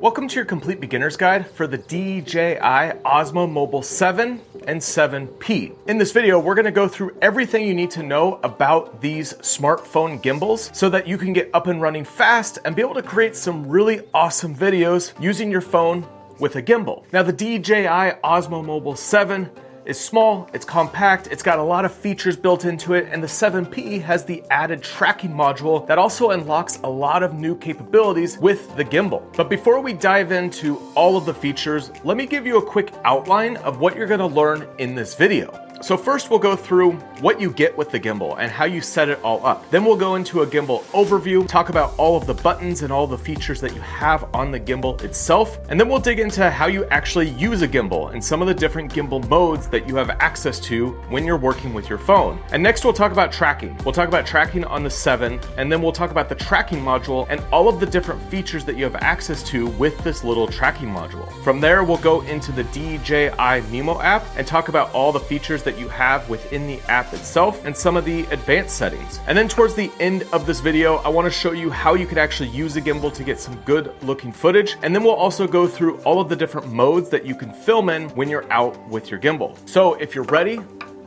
Welcome to your complete beginner's guide for the DJI Osmo Mobile 7 and 7P. In this video, we're gonna go through everything you need to know about these smartphone gimbals so that you can get up and running fast and be able to create some really awesome videos using your phone with a gimbal. Now, the DJI Osmo Mobile 7 is small, it's compact, it's got a lot of features built into it, and the 7P has the added tracking module that also unlocks a lot of new capabilities with the gimbal. But before we dive into all of the features, let me give you a quick outline of what you're gonna learn in this video. So first we'll go through what you get with the gimbal and how you set it all up. Then we'll go into a gimbal overview, talk about all of the buttons and all the features that you have on the gimbal itself. And then we'll dig into how you actually use a gimbal and some of the different gimbal modes that you have access to when you're working with your phone. And next we'll talk about tracking. We'll talk about tracking on the 7, and then we'll talk about the tracking module and all of the different features that you have access to with this little tracking module. From there, we'll go into the DJI Mimo app and talk about all the features that you have within the app itself and some of the advanced settings. And then towards the end of this video, I want to show you how you could actually use a gimbal to get some good looking footage. And then we'll also go through all of the different modes that you can film in when you're out with your gimbal. So if you're ready,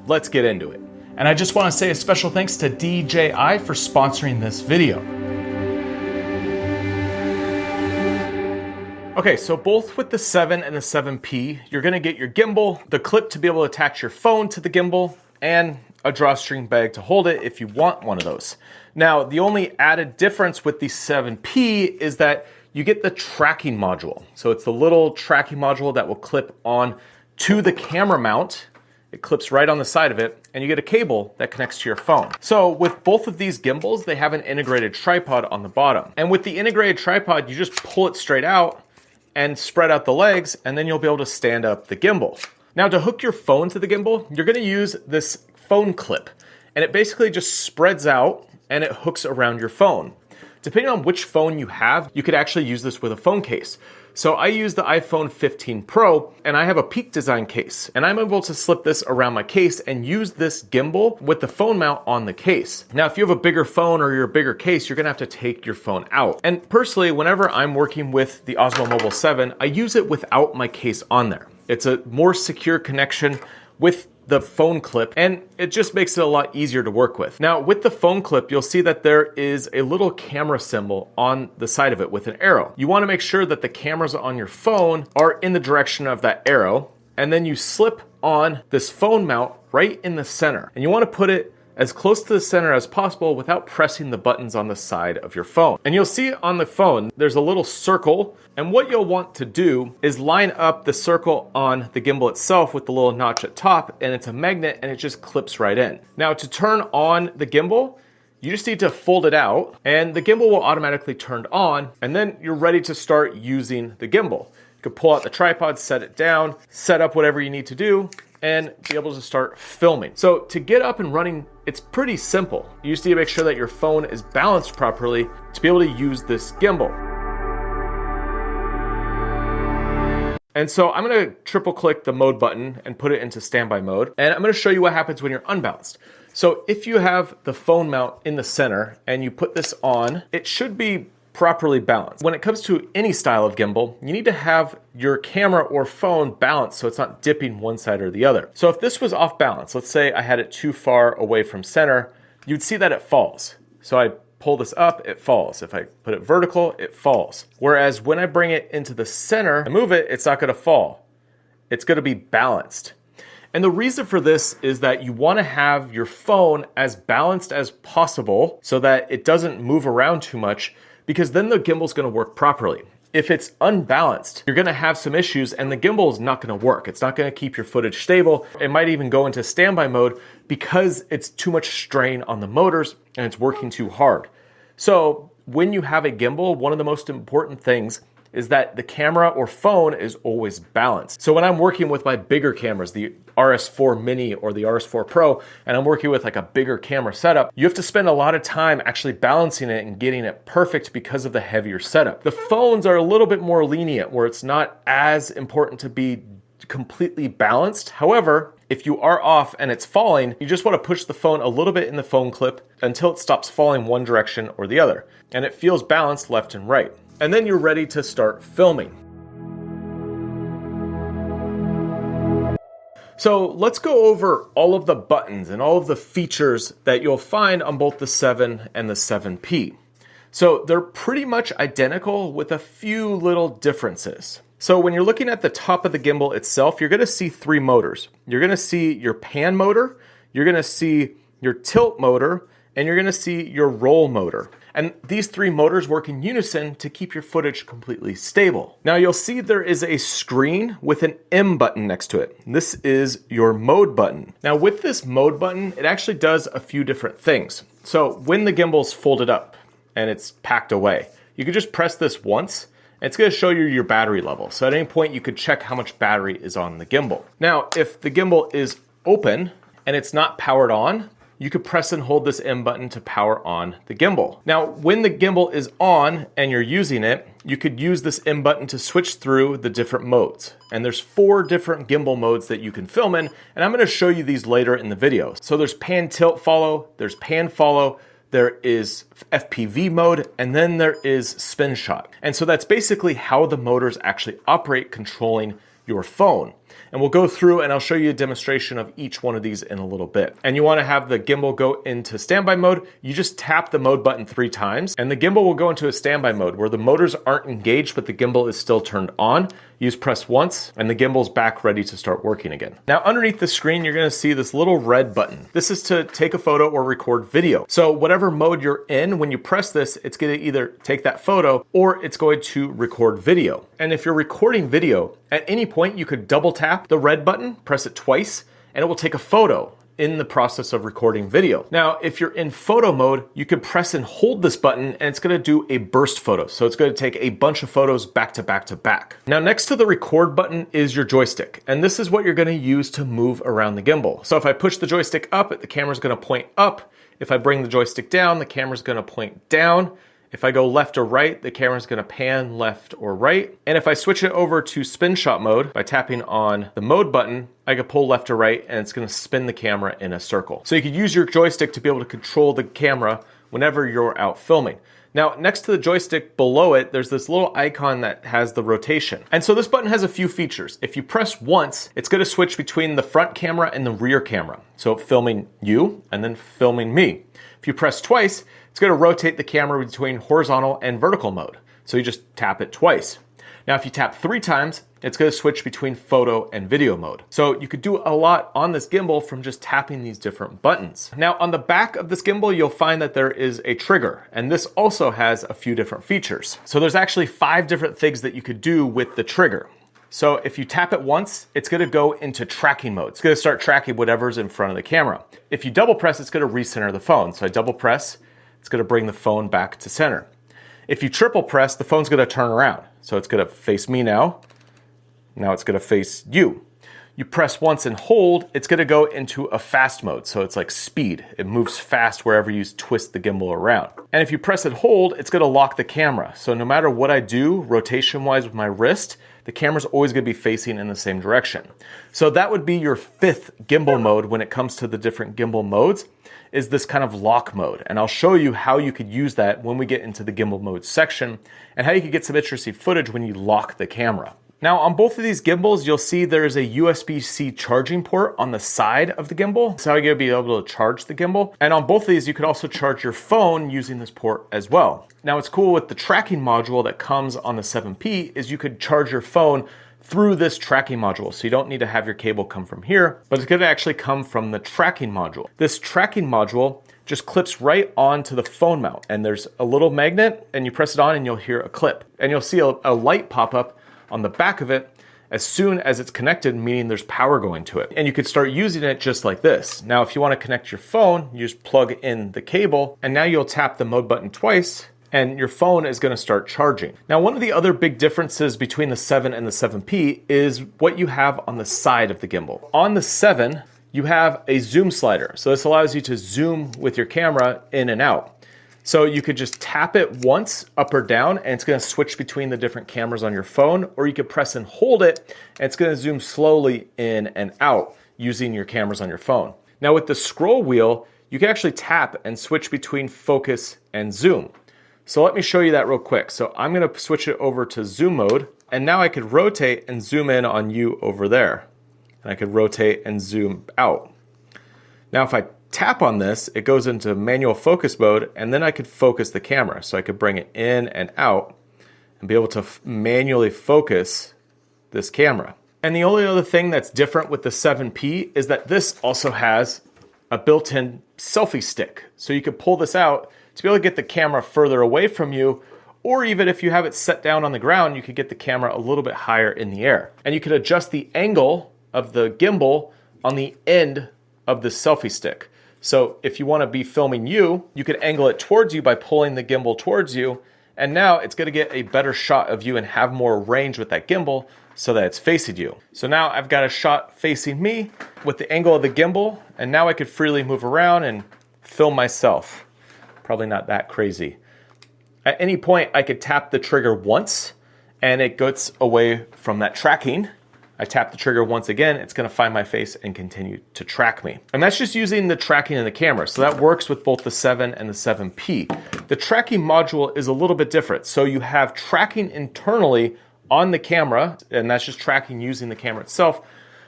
let's get into it. And I just want to say a special thanks to DJI for sponsoring this video. Okay, so both with the 7 and the 7P, you're gonna get your gimbal, the clip to be able to attach your phone to the gimbal, and a drawstring bag to hold it if you want one of those. Now, the only added difference with the 7P is that you get the tracking module. So it's the little tracking module that will clip on to the camera mount. It clips right on the side of it, and you get a cable that connects to your phone. So with both of these gimbals, they have an integrated tripod on the bottom. And with the integrated tripod, you just pull it straight out and spread out the legs, and then you'll be able to stand up the gimbal. Now, to hook your phone to the gimbal, you're gonna use this phone clip, and it basically just spreads out and it hooks around your phone. Depending on which phone you have, you could actually use this with a phone case. So I use the iPhone 15 Pro, and I have a Peak design case, and I'm able to slip this around my case and use this gimbal with the phone mount on the case. Now, if you have a bigger phone or you're a bigger case, you're gonna have to take your phone out. And personally, whenever I'm working with the Osmo Mobile 7, I use it without my case on there. It's a more secure connection with the phone clip, and it just makes it a lot easier to work with. Now, with the phone clip, you'll see that there is a little camera symbol on the side of it with an arrow. You wanna make sure that the cameras on your phone are in the direction of that arrow, and then you slip on this phone mount right in the center. And you wanna put it as close to the center as possible without pressing the buttons on the side of your phone. And you'll see on the phone, there's a little circle, and what you'll want to do is line up the circle on the gimbal itself with the little notch at top, and it's a magnet, and it just clips right in. Now, to turn on the gimbal, you just need to fold it out, and the gimbal will automatically turn on, and then you're ready to start using the gimbal. You can pull out the tripod, set it down, set up whatever you need to do, and be able to start filming. So to get up and running, it's pretty simple. You just need to make sure that your phone is balanced properly to be able to use this gimbal. And so I'm gonna triple click the mode button and put it into standby mode. And I'm gonna show you what happens when you're unbalanced. So if you have the phone mount in the center and you put this on, it should be properly balanced. When it comes to any style of gimbal, you need to have your camera or phone balanced so it's not dipping one side or the other. So if this was off balance, let's say I had it too far away from center, you'd see that it falls. So I pull this up, it falls. If I put it vertical, it falls. Whereas when I bring it into the center and move it, it's not gonna fall. It's gonna be balanced. And the reason for this is that you wanna have your phone as balanced as possible so that it doesn't move around too much, because then the gimbal's gonna work properly. If it's unbalanced, you're gonna have some issues and the gimbal is not gonna work. It's not gonna keep your footage stable. It might even go into standby mode because it's too much strain on the motors and it's working too hard. So when you have a gimbal, one of the most important things is that the camera or phone is always balanced. So when I'm working with my bigger cameras, the RS4 Mini or the RS4 Pro, and I'm working with like a bigger camera setup, you have to spend a lot of time actually balancing it and getting it perfect because of the heavier setup. The phones are a little bit more lenient where it's not as important to be completely balanced. However, if you are off and it's falling, you just want to push the phone a little bit in the phone clip until it stops falling one direction or the other, and it feels balanced left and right. and then you're ready to start filming. So let's go over all of the buttons and all of the features that you'll find on both the 7 and the 7P. So they're pretty much identical with a few little differences. So when you're looking at the top of the gimbal itself, you're gonna see 3 motors. You're gonna see your pan motor, you're gonna see your tilt motor, and you're gonna see your roll motor. And these 3 motors work in unison to keep your footage completely stable. Now you'll see there is a screen with an M button next to it. This is your mode button. Now with this mode button, it actually does a few different things. So when the gimbal's folded up and it's packed away, you can just press this once, and it's gonna show you your battery level. So at any point you could check how much battery is on the gimbal. Now, if the gimbal is open and it's not powered on, you could press and hold this M button to power on the gimbal. Now, when the gimbal is on and you're using it, you could use this M button to switch through the different modes. And there's 4 different gimbal modes that you can film in, and I'm gonna show you these later in the video. So there's pan tilt follow, there's pan follow, there is FPV mode, and then there is spin shot. And so that's basically how the motors actually operate controlling your phone. And we'll go through and I'll show you a demonstration of each one of these in a little bit. And you wanna have the gimbal go into standby mode, you just tap the mode button 3 times, and the gimbal will go into a standby mode where the motors aren't engaged, but the gimbal is still turned on. You just press once, and the gimbal's back ready to start working again. Now underneath the screen, you're gonna see this little red button. This is to take a photo or record video. So whatever mode you're in, when you press this, it's gonna either take that photo or it's going to record video. And if you're recording video, at any point you could double tap the red button, press it twice, and it will take a photo in the process of recording video. Now, if you're in photo mode, you can press and hold this button and it's gonna do a burst photo. So it's gonna take a bunch of photos back to back to back. Now, next to the record button is your joystick. And this is what you're gonna use to move around the gimbal. So if I push the joystick up, the camera's gonna point up. If I bring the joystick down, the camera's gonna point down. If I go left or right, the camera's gonna pan left or right. And if I switch it over to spin shot mode by tapping on the mode button, I can pull left or right and it's gonna spin the camera in a circle. So you could use your joystick to be able to control the camera whenever you're out filming. Now, next to the joystick below it, there's this little icon that has the rotation. And so this button has a few features. If you press once, it's gonna switch between the front camera and the rear camera. So filming you and then filming me. If you press twice, it's gonna rotate the camera between horizontal and vertical mode. So you just tap it twice. Now, if you tap 3 times, it's gonna switch between photo and video mode. So you could do a lot on this gimbal from just tapping these different buttons. Now, on the back of this gimbal, you'll find that there is a trigger, and this also has a few different features. So there's actually 5 different things that you could do with the trigger. So if you tap it once, it's gonna go into tracking mode. It's gonna start tracking whatever's in front of the camera. If you double press, it's gonna recenter the phone. So I double press, it's gonna bring the phone back to center. If you triple press, the phone's gonna turn around. So it's gonna face me now. Now it's gonna face you. You press once and hold, it's gonna go into a fast mode. So it's like speed. It moves fast wherever you twist the gimbal around. And if you press and hold, it's gonna lock the camera. So no matter what I do, rotation-wise with my wrist, the camera's always gonna be facing in the same direction. So that would be your 5th gimbal mode when it comes to the different gimbal modes, is this kind of lock mode. And I'll show you how you could use that when we get into the gimbal mode section and how you could get some interesting footage when you lock the camera. Now on both of these gimbals, you'll see there's a USB-C charging port on the side of the gimbal. So you'll be able to charge the gimbal. And on both of these, you could also charge your phone using this port as well. Now what's cool with the tracking module that comes on the 7P is you could charge your phone through this tracking module. So you don't need to have your cable come from here, but it's gonna actually come from the tracking module. This tracking module just clips right onto the phone mount, and there's a little magnet and you press it on and you'll hear a clip. And you'll see a light pop up on the back of it as soon as it's connected, meaning there's power going to it. And you could start using it just like this. Now, if you wanna connect your phone, you just plug in the cable, and now you'll tap the mode button twice, and your phone is gonna start charging. Now, one of the other big differences between the 7 and the 7P is what you have on the side of the gimbal. On the 7, you have a zoom slider. So this allows you to zoom with your camera in and out. So you could just tap it once up or down and it's gonna switch between the different cameras on your phone, or you could press and hold it and it's gonna zoom slowly in and out using your cameras on your phone. Now with the scroll wheel, you can actually tap and switch between focus and zoom. So let me show you that real quick. So I'm gonna switch it over to zoom mode, and now I could rotate and zoom in on you over there. And I could rotate and zoom out. Now if I tap on this, it goes into manual focus mode, and then I could focus the camera. So I could bring it in and out and be able to manually focus this camera. And the only other thing that's different with the 7P is that this also has a built-in selfie stick. So you could pull this out to be able to get the camera further away from you, or even if you have it set down on the ground, you could get the camera a little bit higher in the air. And you could adjust the angle of the gimbal on the end of the selfie stick. So if you want to be filming you, you could angle it towards you by pulling the gimbal towards you, and now it's going to get a better shot of you and have more range with that gimbal so that it's facing you. So now I've got a shot facing me with the angle of the gimbal, and now I could freely move around and film myself. Probably not that crazy. At any point, I could tap the trigger once and it gets away from that tracking. I tap the trigger once again, it's gonna find my face and continue to track me. And that's just using the tracking in the camera. So that works with both the 7 and the 7P. The tracking module is a little bit different. So you have tracking internally on the camera, and that's just tracking using the camera itself.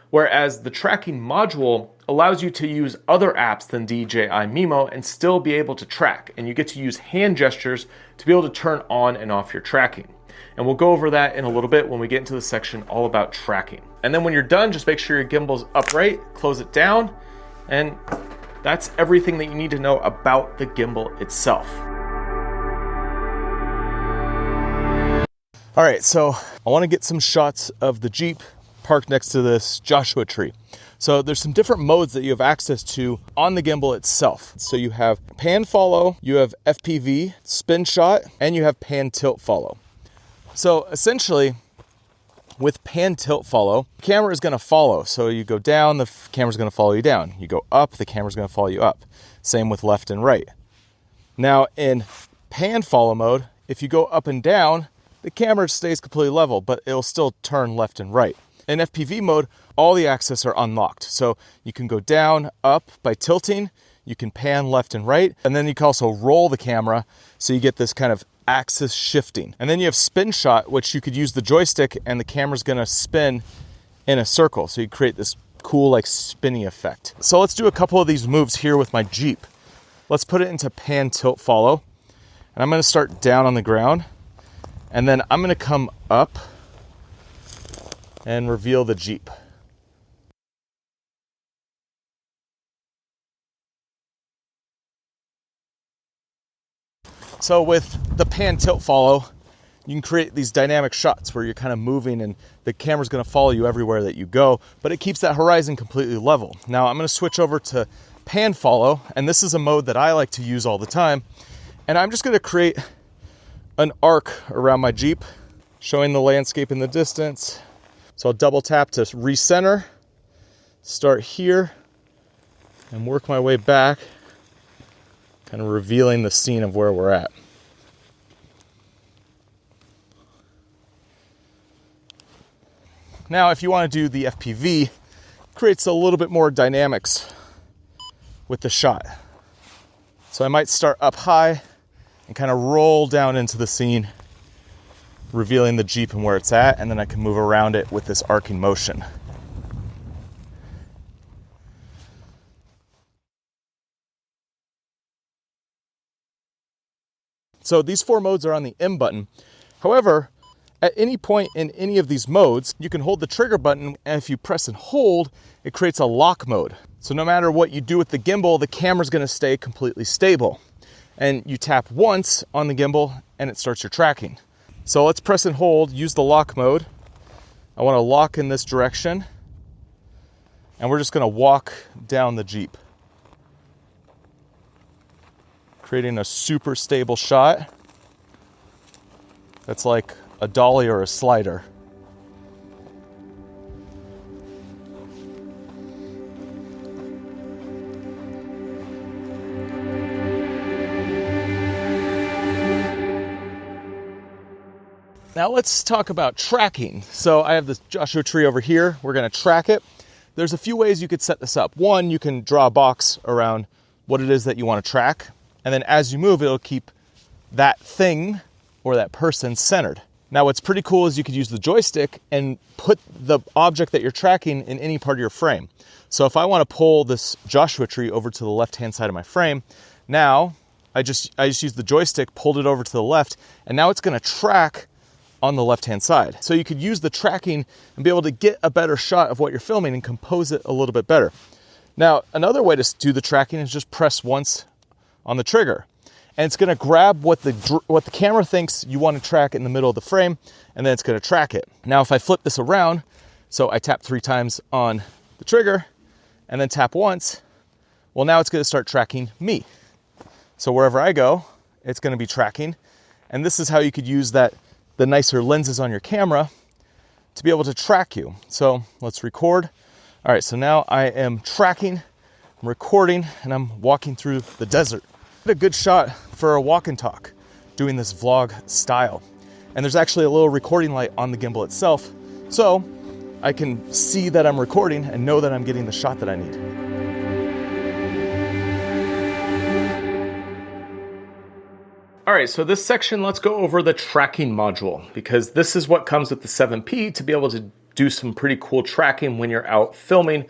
Whereas the tracking module allows you to use other apps than DJI Mimo and still be able to track. And you get to use hand gestures to be able to turn on and off your tracking. And we'll go over that in a little bit when we get into the section all about tracking. And then when you're done, just make sure your gimbal's upright, close it down, and that's everything that you need to know about the gimbal itself. All right, so I wanna get some shots of the Jeep parked next to this Joshua tree. So there's some different modes that you have access to on the gimbal itself. So you have pan follow, you have FPV, spin shot, and you have pan tilt follow. So essentially, with pan tilt follow, the camera is gonna follow. So you go down, the camera's gonna follow you down. You go up, the camera's gonna follow you up. Same with left and right. Now in pan follow mode, if you go up and down, the camera stays completely level, but it'll still turn left and right. In FPV mode, all the axes are unlocked. So you can go down, up by tilting, you can pan left and right, and then you can also roll the camera so you get this kind of axis shifting. And then you have spin shot, which you could use the joystick and the camera's gonna spin in a circle. So you create this cool like spinny effect. So let's do a couple of these moves here with my Jeep. Let's put it into pan tilt follow. And I'm gonna start down on the ground, and then I'm gonna come up and reveal the Jeep. So with the pan tilt follow, you can create these dynamic shots where you're kind of moving and the camera's gonna follow you everywhere that you go, but it keeps that horizon completely level. Now I'm gonna switch over to pan follow, and this is a mode that I like to use all the time. And I'm just gonna create an arc around my Jeep, showing the landscape in the distance. So I'll double tap to recenter, start here, and work my way back, kind of revealing the scene of where we're at. Now, if you want to do the FPV, it creates a little bit more dynamics with the shot. So I might start up high and kind of roll down into the scene, revealing the Jeep and where it's at, and then I can move around it with this arcing motion. So these 4 modes are on the M button. However, at any point in any of these modes, you can hold the trigger button, and if you press and hold, it creates a lock mode. So no matter what you do with the gimbal, the camera's gonna stay completely stable. And you tap once on the gimbal and it starts your tracking. So let's press and hold, use the lock mode. I wanna lock in this direction, and we're just gonna walk down the Jeep, creating a super stable shot that's like a dolly or a slider. Now let's talk about tracking. So I have this Joshua tree over here. We're gonna track it. There's a few ways you could set this up. One, you can draw a box around what it is that you wanna track. And then as you move, it'll keep that thing or that person centered. Now what's pretty cool is you could use the joystick and put the object that you're tracking in any part of your frame. So if I want to pull this Joshua tree over to the left-hand side of my frame, now I just used the joystick, pulled it over to the left, and now it's going to track on the left-hand side. So you could use the tracking and be able to get a better shot of what you're filming and compose it a little bit better. Now, another way to do the tracking is just press once on the trigger. And it's going to grab what the camera thinks you want to track in the middle of the frame, and then it's going to track it. Now, if I flip this around, so I tap 3 times on the trigger and then tap once, well, now it's going to start tracking me. So wherever I go, it's going to be tracking. And this is how you could use the nicer lenses on your camera to be able to track you. So let's record. All right, so now I am tracking, I'm recording, and I'm walking through the desert. A good shot for a walk and talk, doing this vlog style. And there's actually a little recording light on the gimbal itself, so I can see that I'm recording and know that I'm getting the shot that I need. All right, so this section, let's go over the tracking module, because this is what comes with the 7P to be able to do some pretty cool tracking when you're out filming.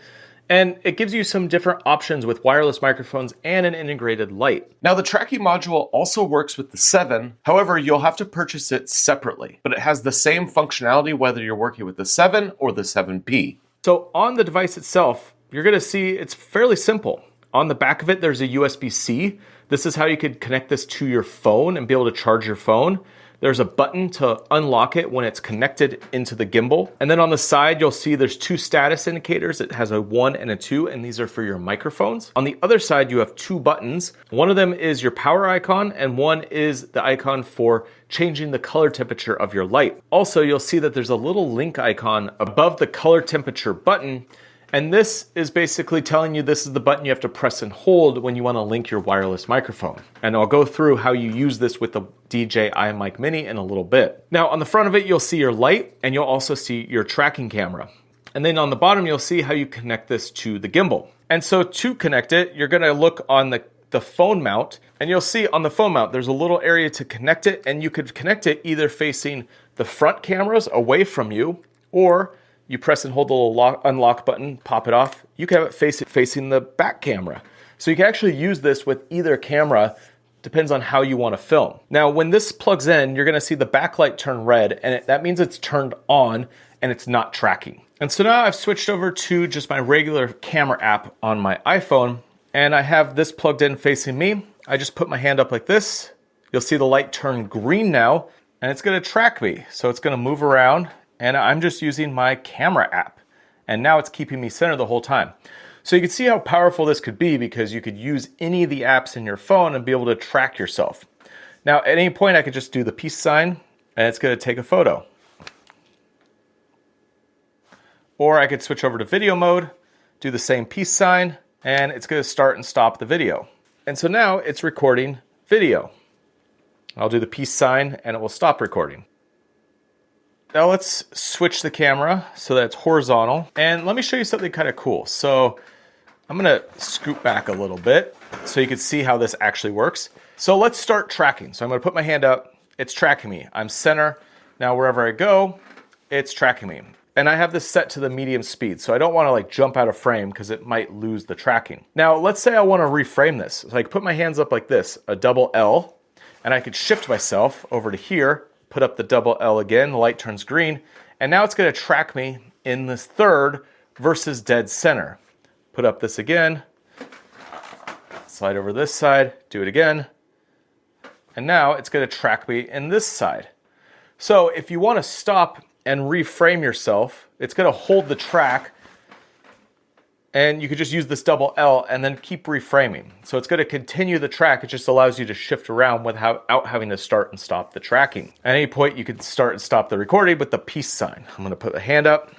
And it gives you some different options with wireless microphones and an integrated light. Now the tracking module also works with the 7, however, you'll have to purchase it separately, but it has the same functionality whether you're working with the 7 or the 7P. So on the device itself, you're gonna see it's fairly simple. On the back of it, there's a USB-C. This is how you could connect this to your phone and be able to charge your phone. There's a button to unlock it when it's connected into the gimbal. And then on the side, you'll see there's 2 status indicators. It has a 1 and a 2, and these are for your microphones. On the other side, you have 2 buttons. One of them is your power icon, and one is the icon for changing the color temperature of your light. Also, you'll see that there's a little link icon above the color temperature button. And this is basically telling you this is the button you have to press and hold when you want to link your wireless microphone. And I'll go through how you use this with the DJI Mic Mini in a little bit. Now on the front of it, you'll see your light, and you'll also see your tracking camera. And then on the bottom, you'll see how you connect this to the gimbal. And so to connect it, you're going to look on the phone mount, and you'll see on the phone mount, there's a little area to connect it, and you could connect it either facing the front cameras away from you, or you press and hold the little unlock button, pop it off. You can have it facing the back camera. So you can actually use this with either camera, depends on how you want to film. Now, when this plugs in, you're gonna see the backlight turn red, and that means it's turned on and it's not tracking. And so now I've switched over to just my regular camera app on my iPhone, and I have this plugged in facing me. I just put my hand up like this. You'll see the light turn green now, and it's gonna track me. So it's gonna move around, and I'm just using my camera app. And now it's keeping me centered the whole time. So you can see how powerful this could be, because you could use any of the apps in your phone and be able to track yourself. Now, at any point, I could just do the peace sign, and it's gonna take a photo. Or I could switch over to video mode, do the same peace sign, and it's gonna start and stop the video. And so now it's recording video. I'll do the peace sign, and it will stop recording. Now let's switch the camera so that it's horizontal. And let me show you something kind of cool. So I'm gonna scoot back a little bit so you can see how this actually works. So let's start tracking. So I'm gonna put my hand up, it's tracking me. I'm center. Now wherever I go, it's tracking me. And I have this set to the medium speed, so I don't wanna jump out of frame because it might lose the tracking. Now let's say I wanna reframe this. So I can put my hands up like this, a double L, and I could shift myself over to here, put up the double L again, the light turns green, and now it's gonna track me in this third versus dead center. Put up this again, slide over this side, do it again, and now it's gonna track me in this side. So if you wanna stop and reframe yourself, it's gonna hold the track, and you could just use this double L and then keep reframing. So it's gonna continue the track, it just allows you to shift around without having to start and stop the tracking. At any point, you could start and stop the recording with the peace sign. I'm gonna put the hand up,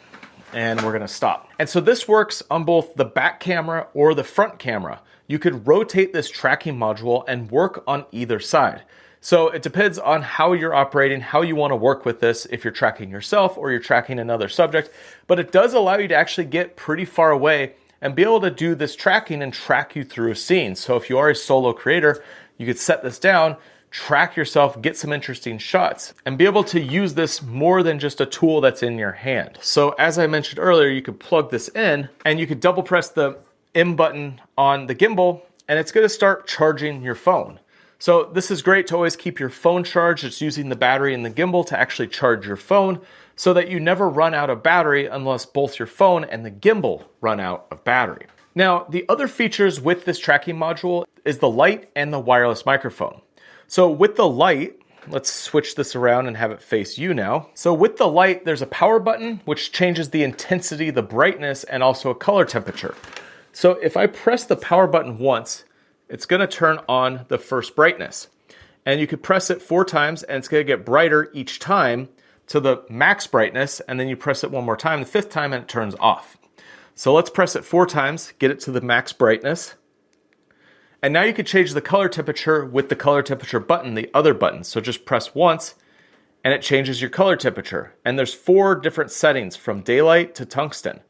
and we're gonna stop. And so this works on both the back camera or the front camera. You could rotate this tracking module and work on either side. So it depends on how you're operating, how you want to work with this, if you're tracking yourself or you're tracking another subject, but it does allow you to actually get pretty far away and be able to do this tracking and track you through a scene. So if you are a solo creator, you could set this down, track yourself, get some interesting shots, and be able to use this more than just a tool that's in your hand. So as I mentioned earlier, you could plug this in and you could double press the M button on the gimbal and it's gonna start charging your phone. So this is great to always keep your phone charged. It's using the battery in the gimbal to actually charge your phone so that you never run out of battery unless both your phone and the gimbal run out of battery. Now, the other features with this tracking module is the light and the wireless microphone. So with the light, let's switch this around and have it face you now. So with the light, there's a power button, which changes the intensity, the brightness, and also a color temperature. So if I press the power button once, it's gonna turn on the first brightness. And you could press it 4 times and it's gonna get brighter each time to the max brightness, and then you press it one more time, the 5th time, and it turns off. So let's press it 4 times, get it to the max brightness. And now you can change the color temperature with the color temperature button, the other button. So just press once and it changes your color temperature. And there's 4 different settings from daylight to tungsten.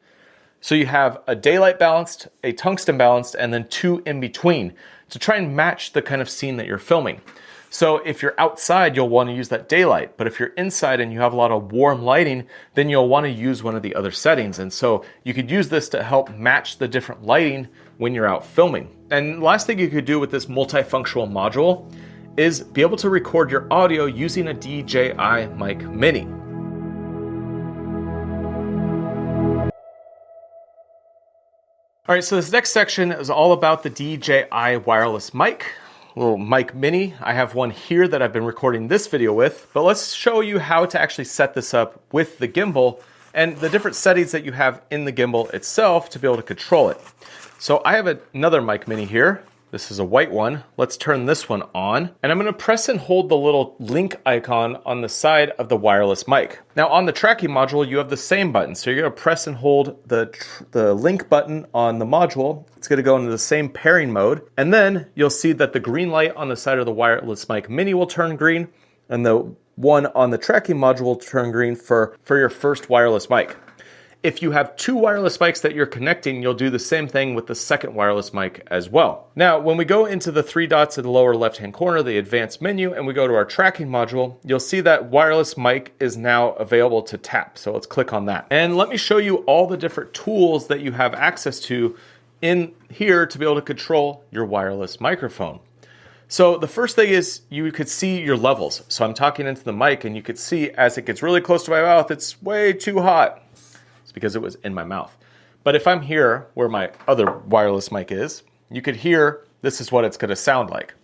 So you have a daylight balanced, a tungsten balanced, and then 2 in between to try and match the kind of scene that you're filming. So if you're outside, you'll want to use that daylight. But if you're inside and you have a lot of warm lighting, then you'll want to use one of the other settings. And so you could use this to help match the different lighting when you're out filming. And last thing you could do with this multifunctional module is be able to record your audio using a DJI Mic Mini. All right, so this next section is all about the DJI wireless mic. Little Mic Mini. I have one here that I've been recording this video with, but let's show you how to actually set this up with the gimbal and the different settings that you have in the gimbal itself to be able to control it. So I have another Mic Mini here. This is a white one. Let's turn this one on, and I'm gonna press and hold the little link icon on the side of the wireless mic. Now on the tracking module, you have the same button. So you're gonna press and hold the link button on the module. It's gonna go into the same pairing mode. And then you'll see that the green light on the side of the wireless Mic Mini will turn green, and the one on the tracking module will turn green for your first wireless mic. If you have 2 wireless mics that you're connecting, you'll do the same thing with the second wireless mic as well. Now, when we go into the 3 dots in the lower left-hand corner, the advanced menu, and we go to our tracking module, you'll see that wireless mic is now available to tap. So let's click on that. And let me show you all the different tools that you have access to in here to be able to control your wireless microphone. So the first thing is you could see your levels. So I'm talking into the mic and you could see as it gets really close to my mouth, it's way too hot. Because it was in my mouth. But if I'm here where my other wireless mic is, you could hear this is what it's going to sound like.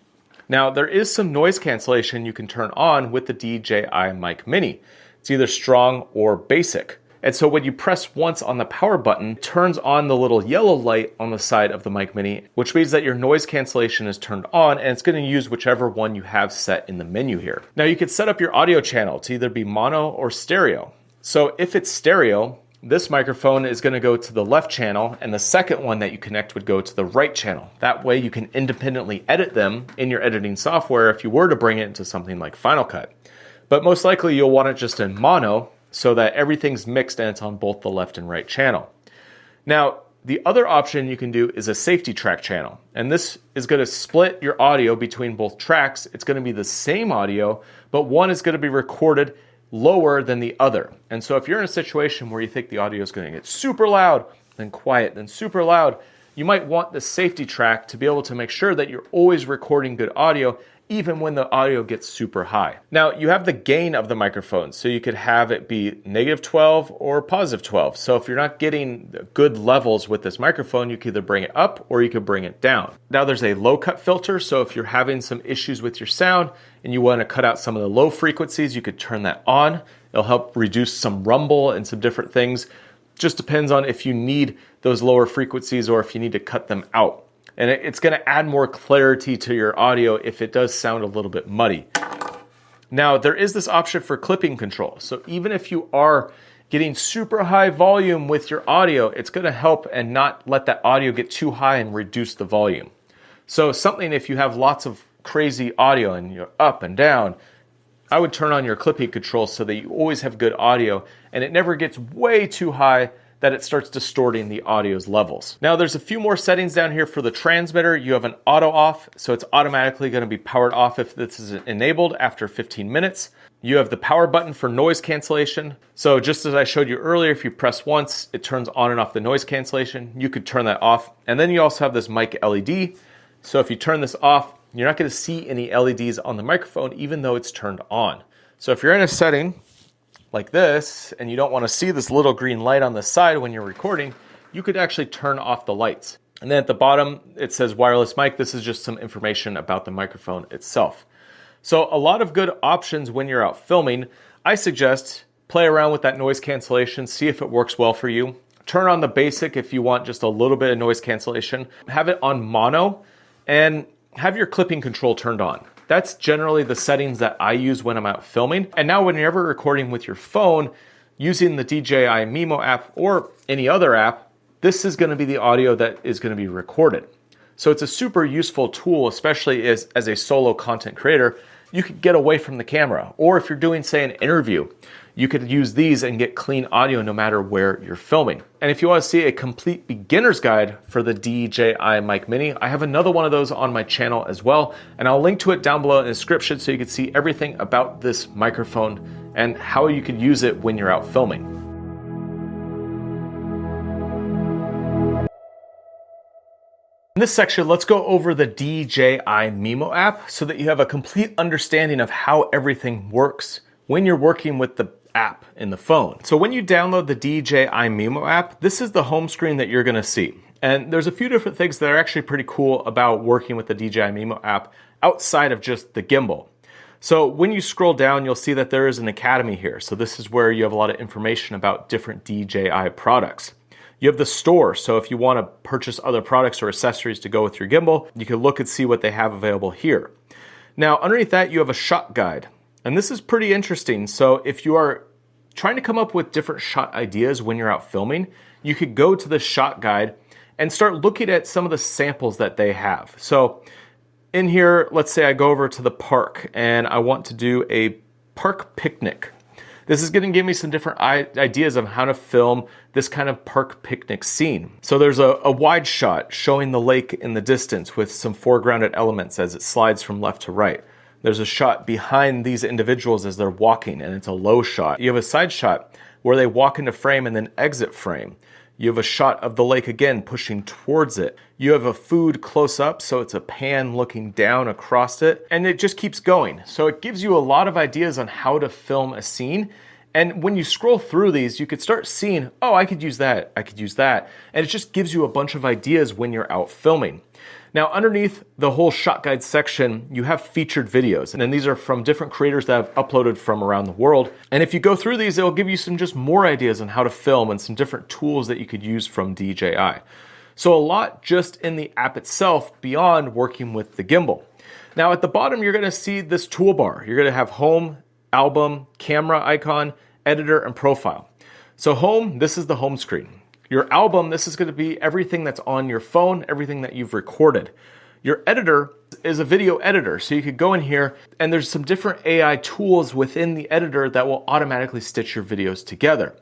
Now there is some noise cancellation you can turn on with the DJI Mic Mini. It's either strong or basic. And so when you press once on the power button, it turns on the little yellow light on the side of the Mic Mini, which means that your noise cancellation is turned on and it's going to use whichever one you have set in the menu here. Now you could set up your audio channel to either be mono or stereo. So if it's stereo, this microphone is going to go to the left channel and the second one that you connect would go to the right channel. That way you can independently edit them in your editing software if you were to bring it into something like Final Cut. But most likely you'll want it just in mono so that everything's mixed and it's on both the left and right channel. Now, the other option you can do is a safety track channel. And this is going to split your audio between both tracks. It's going to be the same audio, but one is going to be recorded lower than the other. And so if you're in a situation where you think the audio is going to get super loud, then quiet, then super loud, you might want the safety track to be able to make sure that you're always recording good audio even when the audio gets super high. Now you have the gain of the microphone, so you could have it be -12 or +12. So if you're not getting good levels with this microphone, you could either bring it up or you could bring it down. Now there's a low cut filter, so if you're having some issues with your sound and you want to cut out some of the low frequencies, you could turn that on. It'll help reduce some rumble and some different things. Just depends on if you need those lower frequencies or if you need to cut them out. And it's going to add more clarity to your audio if it does sound a little bit muddy. Now, there is this option for clipping control. So even if you are getting super high volume with your audio, it's going to help and not let that audio get too high and reduce the volume. So something if you have lots of crazy audio and you're up and down, I would turn on your clipping control so that you always have good audio and it never gets way too high that it starts distorting the audio's levels. Now there's a few more settings down here for the transmitter. You have an auto off, so it's automatically going to be powered off if this is enabled after 15 minutes. You have the power button for noise cancellation. So just as I showed you earlier, if you press once, it turns on and off the noise cancellation. You could turn that off. And then you also have this mic LED. So if you turn this off, you're not going to see any LEDs on the microphone, even though it's turned on. So if you're in a setting like this, and you don't want to see this little green light on the side when you're recording, you could actually turn off the lights. And then at the bottom, it says wireless mic. This is just some information about the microphone itself. So a lot of good options when you're out filming. I suggest play around with that noise cancellation, see if it works well for you. Turn on the basic if you want just a little bit of noise cancellation. Have it on mono and have your clipping control turned on. That's generally the settings that I use when I'm out filming. And now when you're ever recording with your phone, using the DJI Mimo app or any other app, this is gonna be the audio that is gonna be recorded. So it's a super useful tool, especially as a solo content creator. You could get away from the camera. Or if you're doing, say, an interview, you could use these and get clean audio no matter where you're filming. And if you want to see a complete beginner's guide for the DJI Mic Mini, I have another one of those on my channel as well. And I'll link to it down below in the description so you can see everything about this microphone and how you could use it when you're out filming. In this section, let's go over the DJI Mimo app so that you have a complete understanding of how everything works when you're working with the app in the phone. So when you download the DJI Mimo app, this is the home screen that you're gonna see. And there's a few different things that are actually pretty cool about working with the DJI Mimo app outside of just the gimbal. So when you scroll down, you'll see that there is an academy here. So this is where you have a lot of information about different DJI products. You have the store, so if you want to purchase other products or accessories to go with your gimbal, you can look and see what they have available here. Now, underneath that, you have a shot guide, and this is pretty interesting. So if you are trying to come up with different shot ideas when you're out filming, you could go to the shot guide and start looking at some of the samples that they have. So in here, let's say I go over to the park and I want to do a park picnic. This is going to give me some different ideas of how to film this kind of park picnic scene. So there's a wide shot showing the lake in the distance with some foregrounded elements as it slides from left to right. There's a shot behind these individuals as they're walking, and it's a low shot. You have a side shot where they walk into frame and then exit frame. You have a shot of the lake again pushing towards it. You have a food close up, so it's a pan looking down across it, and it just keeps going. So it gives you a lot of ideas on how to film a scene. And when you scroll through these, you could start seeing, oh, I could use that, I could use that. And it just gives you a bunch of ideas when you're out filming. Now, underneath the whole shot guide section, you have featured videos. And then these are from different creators that have uploaded from around the world. And if you go through these, it'll give you some just more ideas on how to film and some different tools that you could use from DJI. So a lot just in the app itself beyond working with the gimbal. Now, at the bottom, you're gonna see this toolbar. You're gonna have home, album, camera icon, editor, and profile. So home, this is the home screen. Your album, this is going to be everything that's on your phone, everything that you've recorded. Your editor is a video editor, so you could go in here and there's some different AI tools within the editor that will automatically stitch your videos together.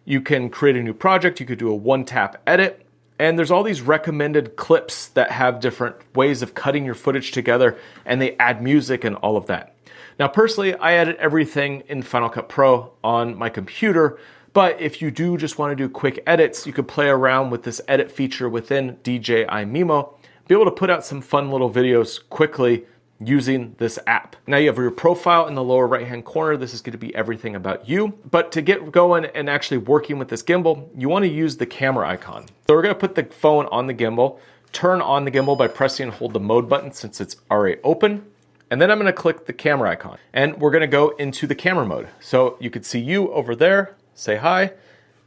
You can create a new project, you could do a one-tap edit, and there's all these recommended clips that have different ways of cutting your footage together, and they add music and all of that. Now, personally, I edit everything in Final Cut Pro on my computer, but if you do just want to do quick edits, you could play around with this edit feature within DJI Mimo, be able to put out some fun little videos quickly using this app. Now you have your profile in the lower right-hand corner. This is going to be everything about you. But to get going and actually working with this gimbal, you want to use the camera icon. So we're going to put the phone on the gimbal, turn on the gimbal by pressing and hold the mode button since it's already open. And then I'm going to click the camera icon and we're going to go into the camera mode. So you could see you over there. Say hi,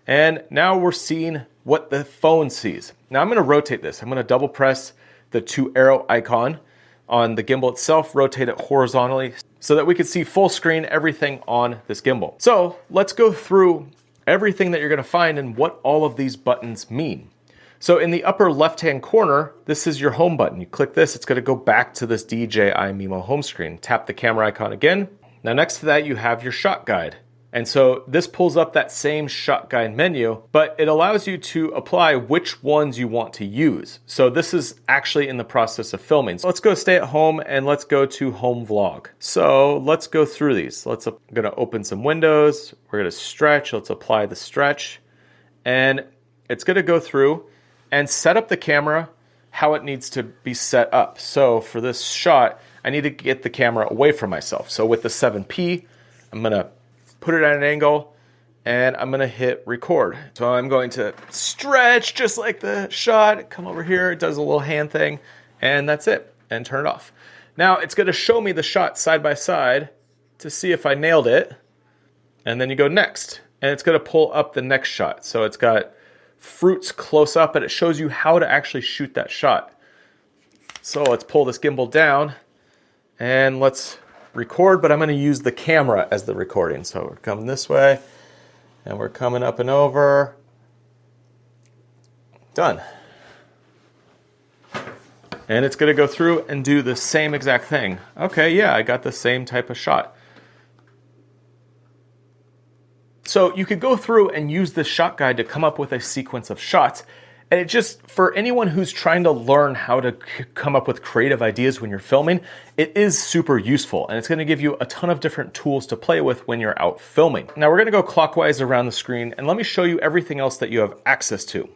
and now we're seeing what the phone sees. Now I'm going to rotate this. I'm going to double press the 2 arrow icon on the gimbal itself, rotate it horizontally so that we can see full screen everything on this gimbal. So let's go through everything that you're going to find and what all of these buttons mean. So in the upper left-hand corner, this is your home button. You click this, it's going to go back to this DJI Mimo home screen. Tap the camera icon again. Now next to that, you have your shot guide. And so this pulls up that same shot guide menu, but it allows you to apply which ones you want to use. So this is actually in the process of filming. So let's go stay at home and let's go to home vlog. So let's go through these. I'm gonna open some windows. We're gonna stretch. Let's apply the stretch. And it's gonna go through and set up the camera how it needs to be set up. So for this shot, I need to get the camera away from myself. So with the 7P, I'm gonna put it at an angle, and I'm gonna hit record. So I'm going to stretch just like the shot, come over here, it does a little hand thing, and that's it, and turn it off. Now it's gonna show me the shot side by side to see if I nailed it, and then you go next, and it's gonna pull up the next shot. So it's got fruits close up, and it shows you how to actually shoot that shot. So let's pull this gimbal down, and let's record, but I'm going to use the camera as the recording. So we're coming this way, and we're coming up and over. Done. And it's going to go through and do the same exact thing. Okay, yeah, I got the same type of shot. So you could go through and use this shot guide to come up with a sequence of shots. And it just, for anyone who's trying to learn how to come up with creative ideas when you're filming, it is super useful. And it's gonna give you a ton of different tools to play with when you're out filming. Now we're gonna go clockwise around the screen, and let me show you everything else that you have access to.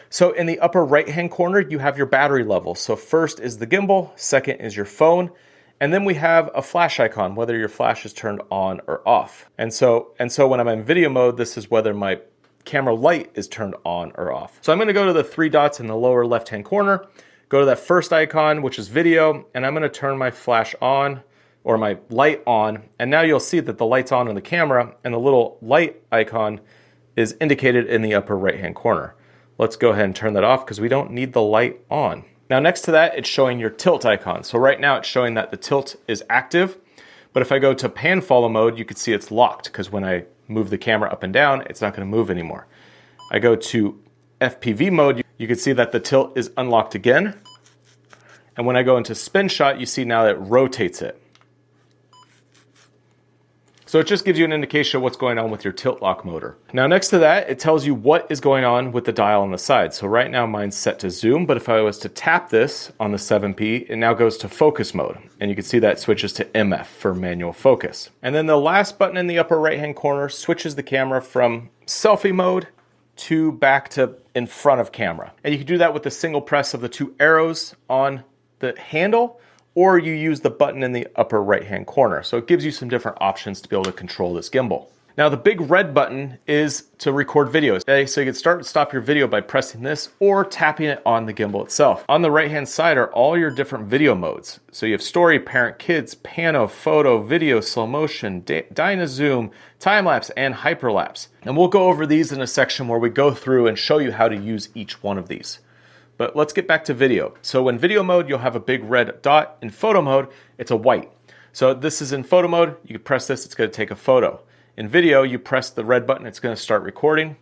So in the upper right-hand corner, you have your battery level. So first is the gimbal, second is your phone, and then we have a flash icon, whether your flash is turned on or off. And so when I'm in video mode, this is whether my camera light is turned on or off. So I'm gonna go to the three dots in the lower left-hand corner, go to that first icon, which is video, and I'm gonna turn my flash on, or my light on, and now you'll see that the light's on in the camera, and the little light icon is indicated in the upper right-hand corner. Let's go ahead and turn that off because we don't need the light on. Now next to that, it's showing your tilt icon. So right now it's showing that the tilt is active, but if I go to pan follow mode, you can see it's locked because when I move the camera up and down, it's not going to move anymore. I go to FPV mode, you can see that the tilt is unlocked again. And when I go into spin shot, you see now that it rotates it. So it just gives you an indication of what's going on with your tilt lock motor. Now next to that, it tells you what is going on with the dial on the side. So right now mine's set to zoom, but if I was to tap this on the 7P, it now goes to focus mode. And you can see that switches to MF for manual focus. And then the last button in the upper right-hand corner switches the camera from selfie mode to back to in front of camera. And you can do that with the single press of the two arrows on the handle, or you use the button in the upper right-hand corner. So it gives you some different options to be able to control this gimbal. Now the big red button is to record videos. Okay, so you can start and stop your video by pressing this or tapping it on the gimbal itself. On the right-hand side are all your different video modes. So you have story, parent, kids, pano, photo, video, slow motion, dynazoom, time-lapse, and hyperlapse. And we'll go over these in a section where we go through and show you how to use each one of these. But let's get back to video. So in video mode, you'll have a big red dot. In photo mode, it's a white. So this is in photo mode. You can press this, it's gonna take a photo. In video, you press the red button, it's gonna start recording,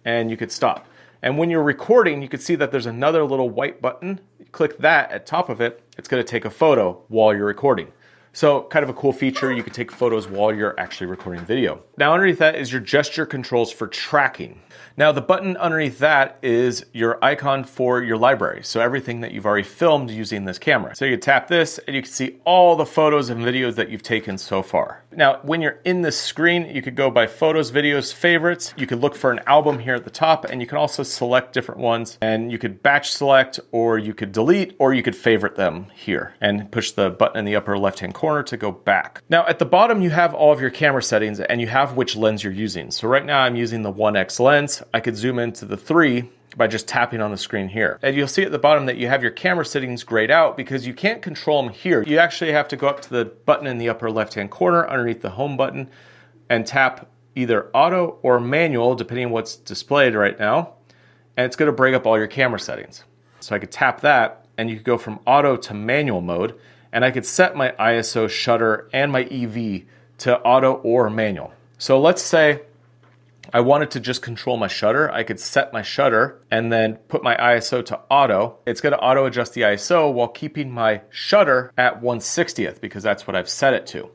and you could stop. And when you're recording, you can see that there's another little white button. You click that at top of it, it's gonna take a photo while you're recording. So kind of a cool feature, you can take photos while you're actually recording video. Now underneath that is your gesture controls for tracking. Now the button underneath that is your icon for your library. So everything that you've already filmed using this camera. So you can tap this and you can see all the photos and videos that you've taken so far. Now, when you're in this screen, you could go by photos, videos, favorites. You could look for an album here at the top, and you can also select different ones, and you could batch select, or you could delete, or you could favorite them here and push the button in the upper left-hand corner to go back. Now at the bottom, you have all of your camera settings and you have which lens you're using. So right now I'm using the 1X lens. I could zoom into the 3 by just tapping on the screen here. And you'll see at the bottom that you have your camera settings grayed out because you can't control them here. You actually have to go up to the button in the upper left-hand corner underneath the home button and tap either auto or manual, depending on what's displayed right now. And it's gonna bring up all your camera settings. So I could tap that and you could go from auto to manual mode, and I could set my ISO, shutter, and my EV to auto or manual. So let's say I wanted to just control my shutter. I could set my shutter and then put my ISO to auto. It's gonna auto adjust the ISO while keeping my shutter at 1/60th because that's what I've set it to.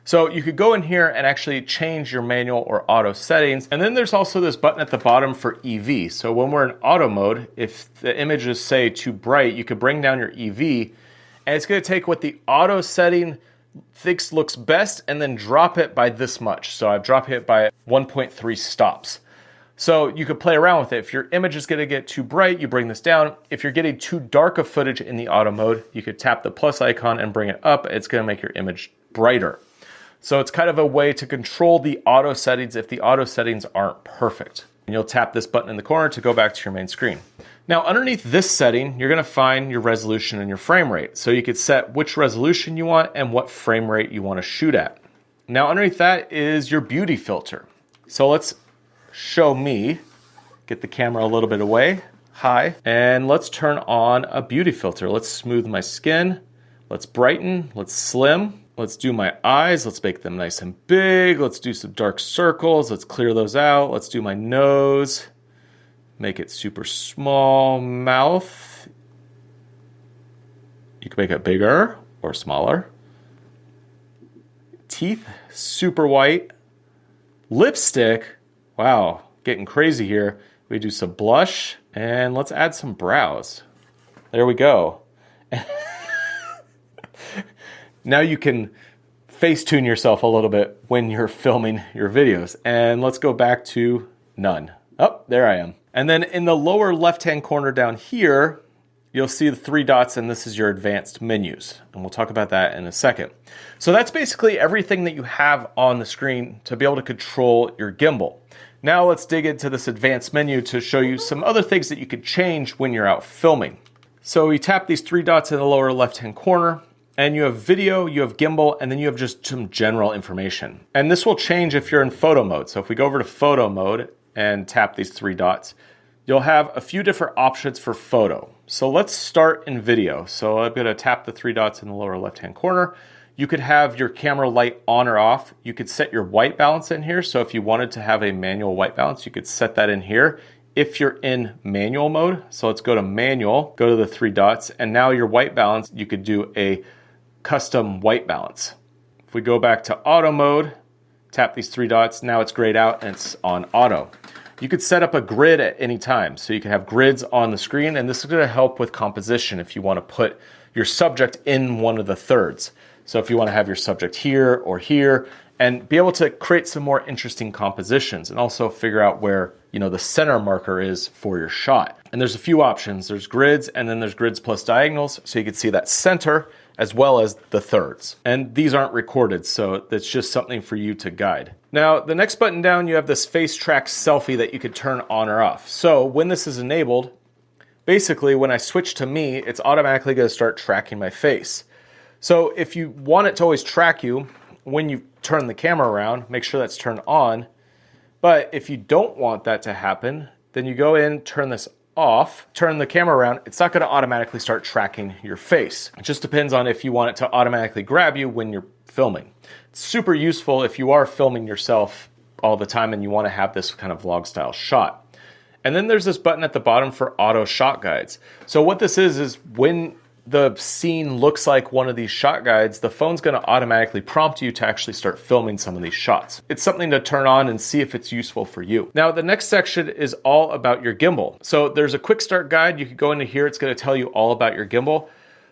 So you could go in here and actually change your manual or auto settings. And then there's also this button at the bottom for EV. So when we're in auto mode, if the image is, say, too bright, you could bring down your EV, and it's gonna take what the auto setting thinks looks best and then drop it by this much. So I've dropped it by 1.3 stops. So you could play around with it. If your image is gonna get too bright, you bring this down. If you're getting too dark of footage in the auto mode, you could tap the plus icon and bring it up. It's gonna make your image brighter. So it's kind of a way to control the auto settings if the auto settings aren't perfect. And you'll tap this button in the corner to go back to your main screen. Now underneath this setting, you're gonna find your resolution and your frame rate. So you could set which resolution you want and what frame rate you wanna shoot at. Now underneath that is your beauty filter. So let's show me, get the camera a little bit away, hi, and let's turn on a beauty filter. Let's smooth my skin, let's brighten, let's slim. Let's do my eyes. Let's make them nice and big. Let's do some dark circles. Let's clear those out. Let's do my nose. Make it super small. Mouth. You can make it bigger or smaller. Teeth, super white. Lipstick. Wow, getting crazy here. We do some blush and let's add some brows. There we go. Now you can Facetune yourself a little bit when you're filming your videos. And let's go back to none. Oh, there I am. And then in the lower left-hand corner down here, you'll see the 3 dots, and this is your advanced menus. And we'll talk about that in a second. So that's basically everything that you have on the screen to be able to control your gimbal. Now let's dig into this advanced menu to show you some other things that you could change when you're out filming. So you tap these 3 dots in the lower left-hand corner, and you have video, you have gimbal, and then you have just some general information. And this will change if you're in photo mode. So if we go over to photo mode and tap these 3 dots, you'll have a few different options for photo. So let's start in video. So I'm gonna tap the 3 dots in the lower left-hand corner. You could have your camera light on or off. You could set your white balance in here. So if you wanted to have a manual white balance, you could set that in here. If you're in manual mode, so let's go to manual, go to the 3 dots, and now your white balance, you could do a custom white balance. If we go back to auto mode, tap these 3 dots, now it's grayed out and it's on auto. You could set up a grid at any time. So you can have grids on the screen, and this is gonna help with composition if you wanna put your subject in one of the thirds. So if you wanna have your subject here or here, and be able to create some more interesting compositions and also figure out where, you know, the center marker is for your shot. And there's a few options. There's grids, and then there's grids plus diagonals. So you can see that center as well as the thirds. And these aren't recorded, so that's just something for you to guide. Now, the next button down, you have this face track selfie that you could turn on or off. So when this is enabled, basically when I switch to me, it's automatically gonna start tracking my face. So if you want it to always track you, when you turn the camera around, make sure that's turned on. But if you don't want that to happen, then you go in, turn this off, turn the camera around, it's not gonna automatically start tracking your face. It just depends on if you want it to automatically grab you when you're filming. It's super useful if you are filming yourself all the time and you wanna have this kind of vlog style shot. And then there's this button at the bottom for auto shot guides. So what this is when the scene looks like one of these shot guides, the phone's gonna automatically prompt you to actually start filming some of these shots. It's something to turn on and see if it's useful for you. Now, the next section is all about your gimbal. So there's a quick start guide. You could go into here. It's gonna tell you all about your gimbal.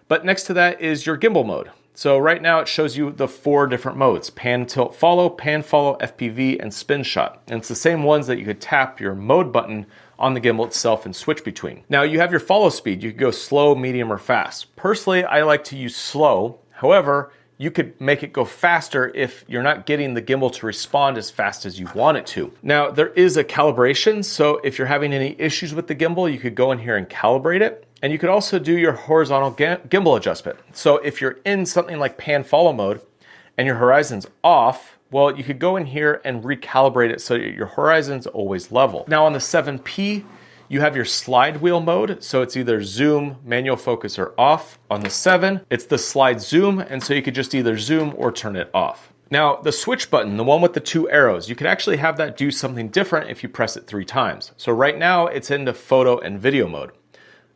But next to that is your gimbal mode. So right now it shows you the 4 different modes: pan, tilt, follow, FPV, and spin shot. And it's the same ones that you could tap your mode button on the gimbal itself and switch between. Now you have your follow speed. You can go slow, medium, or fast. Personally, I like to use slow. However, you could make it go faster if you're not getting the gimbal to respond as fast as you want it to. Now, there is a calibration. So if you're having any issues with the gimbal, you could go in here and calibrate it. And you could also do your horizontal gimbal adjustment. So if you're in something like pan follow mode and your horizon's off, well, you could go in here and recalibrate it so that your horizon's always level. Now on the 7P, you have your slide wheel mode. So it's either zoom, manual focus, or off. On the 7, it's the slide zoom. And so you could just either zoom or turn it off. Now the switch button, the one with the 2 arrows, you could actually have that do something different if you press it 3 times. So right now it's into photo and video mode.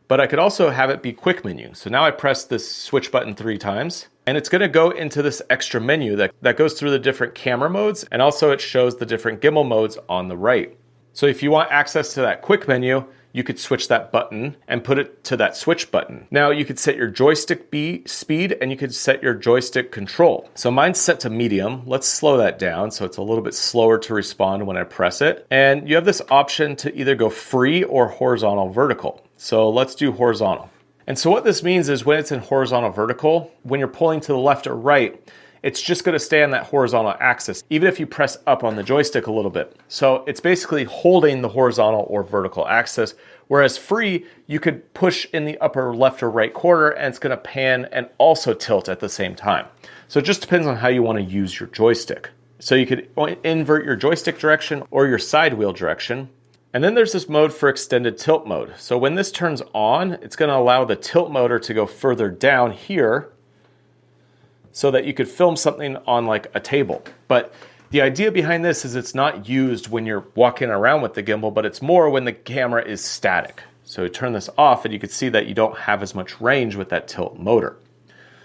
But I could also have it be quick menu. So now I press this switch button 3 times, And it's gonna go into this extra menu that goes through the different camera modes, and also it shows the different gimbal modes on the right. So if you want access to that quick menu, you could switch that button and put it to that switch button. Now you could set your joystick speed and you could set your joystick control. So mine's set to medium. Let's slow that down so it's a little bit slower to respond when I press it. And you have this option to either go free or horizontal vertical. So let's do horizontal. And so what this means is when it's in horizontal vertical, when you're pulling to the left or right, it's just gonna stay on that horizontal axis, even if you press up on the joystick a little bit. So it's basically holding the horizontal or vertical axis, whereas free, you could push in the upper left or right corner and it's gonna pan and also tilt at the same time. So it just depends on how you wanna use your joystick. So you could invert your joystick direction or your side wheel direction. And then there's this mode for extended tilt mode. So when this turns on, it's gonna allow the tilt motor to go further down here so that you could film something on like a table. But the idea behind this is it's not used when you're walking around with the gimbal, but it's more when the camera is static. So you turn this off and you can see that you don't have as much range with that tilt motor.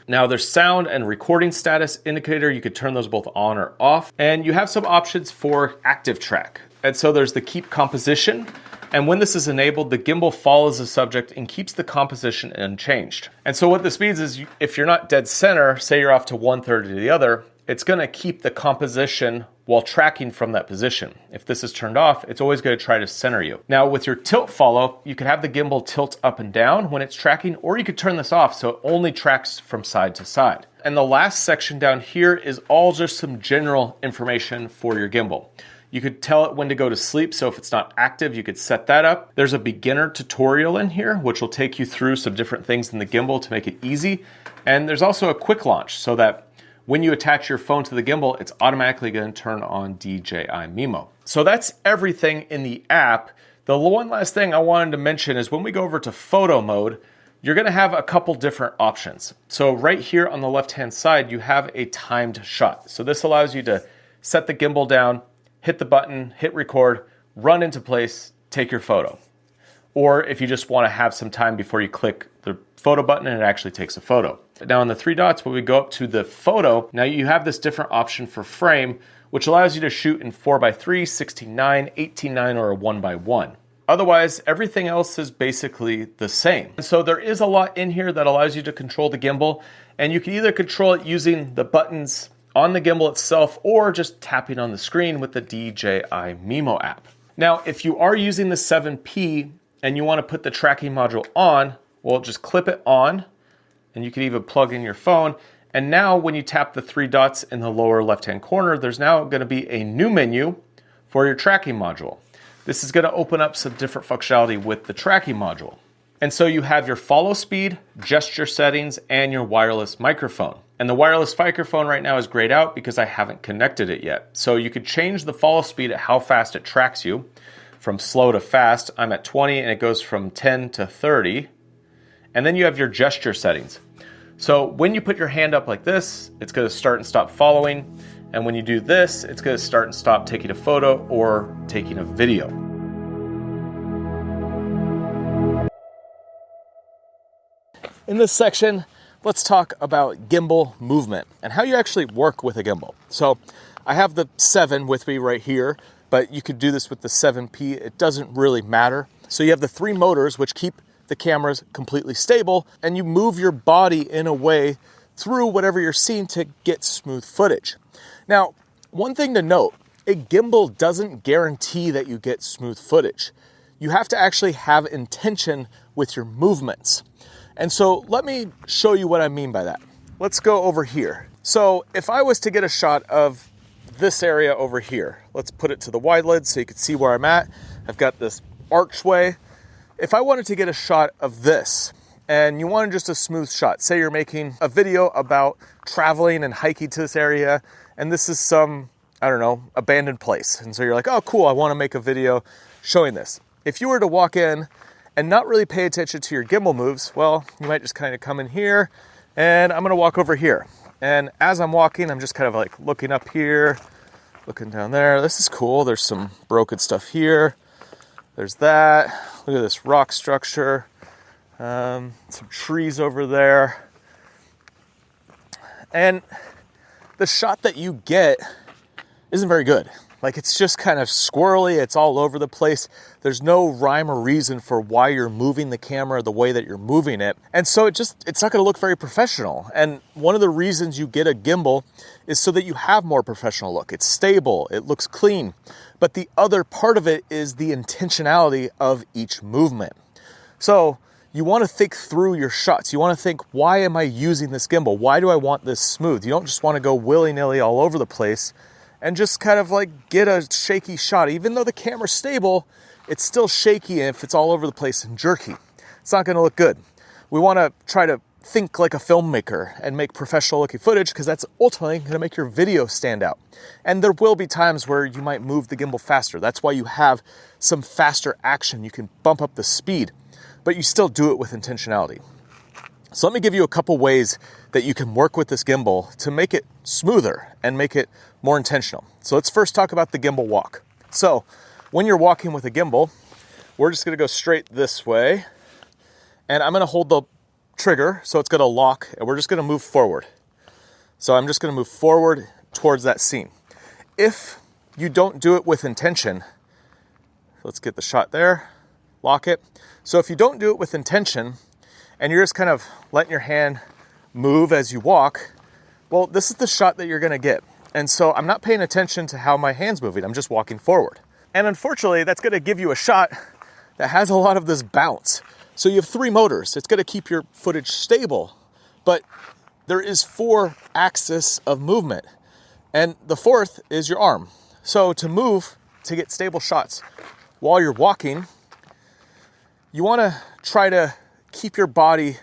Now there's sound and recording status indicator. You could turn those both on or off. And you have some options for active track. And so there's the keep composition. And when this is enabled, the gimbal follows the subject and keeps the composition unchanged. And so what this means is if you're not dead center, say you're off to 1/3 to the other, it's gonna keep the composition while tracking from that position. If this is turned off, it's always gonna try to center you. Now with your tilt follow, you could have the gimbal tilt up and down when it's tracking, or you could turn this off so it only tracks from side to side. And the last section down here is all just some general information for your gimbal. You could tell it when to go to sleep, so if it's not active, you could set that up. There's a beginner tutorial in here, which will take you through some different things in the gimbal to make it easy. And there's also a quick launch, so that when you attach your phone to the gimbal, it's automatically gonna turn on DJI Mimo. So that's everything in the app. The one last thing I wanted to mention is when we go over to photo mode, you're gonna have a couple different options. So right here on the left-hand side, you have a timed shot. So this allows you to set the gimbal down, hit the button, hit record, run into place, take your photo. Or if you just want to have some time before you click the photo button and it actually takes a photo. Now on the three dots, when we go up to the photo, now you have this different option for frame, which allows you to shoot in 4:3, 16:9, 18:9, or a 1:1. Otherwise, everything else is basically the same. And so there is a lot in here that allows you to control the gimbal, and you can either control it using the buttons on the gimbal itself or just tapping on the screen with the DJI Mimo app. Now, if you are using the 7P and you want to put the tracking module on, well, just clip it on and you can even plug in your phone. And now when you tap the three dots in the lower left-hand corner, there's now going to be a new menu for your tracking module. This is going to open up some different functionality with the tracking module. And so you have your follow speed, gesture settings, and your wireless microphone. And the wireless microphone right now is grayed out because I haven't connected it yet. So you could change the follow speed at how fast it tracks you. From slow to fast, I'm at 20 and it goes from 10 to 30. And then you have your gesture settings. So when you put your hand up like this, it's gonna start and stop following. And when you do this, it's gonna start and stop taking a photo or taking a video. In this section, let's talk about gimbal movement and how you actually work with a gimbal. So I have the 7 with me right here, but you could do this with the 7P. It doesn't really matter. So you have the 3 motors, which keep the cameras completely stable, and you move your body in a way through whatever you're seeing to get smooth footage. Now, one thing to note, a gimbal doesn't guarantee that you get smooth footage. You have to actually have intention with your movements. And so let me show you what I mean by that. Let's go over here. So if I was to get a shot of this area over here, let's put it to the wide lid so you can see where I'm at. I've got this archway. If I wanted to get a shot of this and you wanted just a smooth shot, say you're making a video about traveling and hiking to this area, and this is some, I don't know, abandoned place. And so you're like, oh, cool, I want to make a video showing this. If you were to walk in and not really pay attention to your gimbal moves, well, you might just kind of come in here and I'm gonna walk over here. And as I'm walking, I'm just kind of like looking up here, looking down there. This is cool. There's some broken stuff here. There's that. Look at this rock structure. Some trees over there. And the shot that you get isn't very good. Like, it's just kind of squirrely, it's all over the place. There's no rhyme or reason for why you're moving the camera the way that you're moving it. And so it's not gonna look very professional. And one of the reasons you get a gimbal is so that you have more professional look. It's stable, it looks clean. But the other part of it is the intentionality of each movement. So you wanna think through your shots. You wanna think, why am I using this gimbal? Why do I want this smooth? You don't just wanna go willy-nilly all over the place and just kind of like get a shaky shot. Even though the camera's stable, it's still shaky if it's all over the place and jerky. It's not gonna look good. We wanna try to think like a filmmaker and make professional looking footage, because that's ultimately gonna make your video stand out. And there will be times where you might move the gimbal faster. That's why you have some faster action. You can bump up the speed, but you still do it with intentionality. So let me give you a couple ways that you can work with this gimbal to make it smoother and make it more intentional. So let's first talk about the gimbal walk. So when you're walking with a gimbal, we're just gonna go straight this way, and I'm gonna hold the trigger so it's gonna lock, and we're just gonna move forward. So I'm just gonna move forward towards that scene. If you don't do it with intention, let's get the shot there, lock it. So if you don't do it with intention, and you're just kind of letting your hand move as you walk, well, this is the shot that you're gonna get. And so I'm not paying attention to how my hand's moving, I'm just walking forward. And unfortunately, that's gonna give you a shot that has a lot of this bounce. So you have 3 motors. It's gonna keep your footage stable, but there is 4 axes of movement. And the 4th is your arm. So to move, to get stable shots while you're walking, you wanna try to keep your body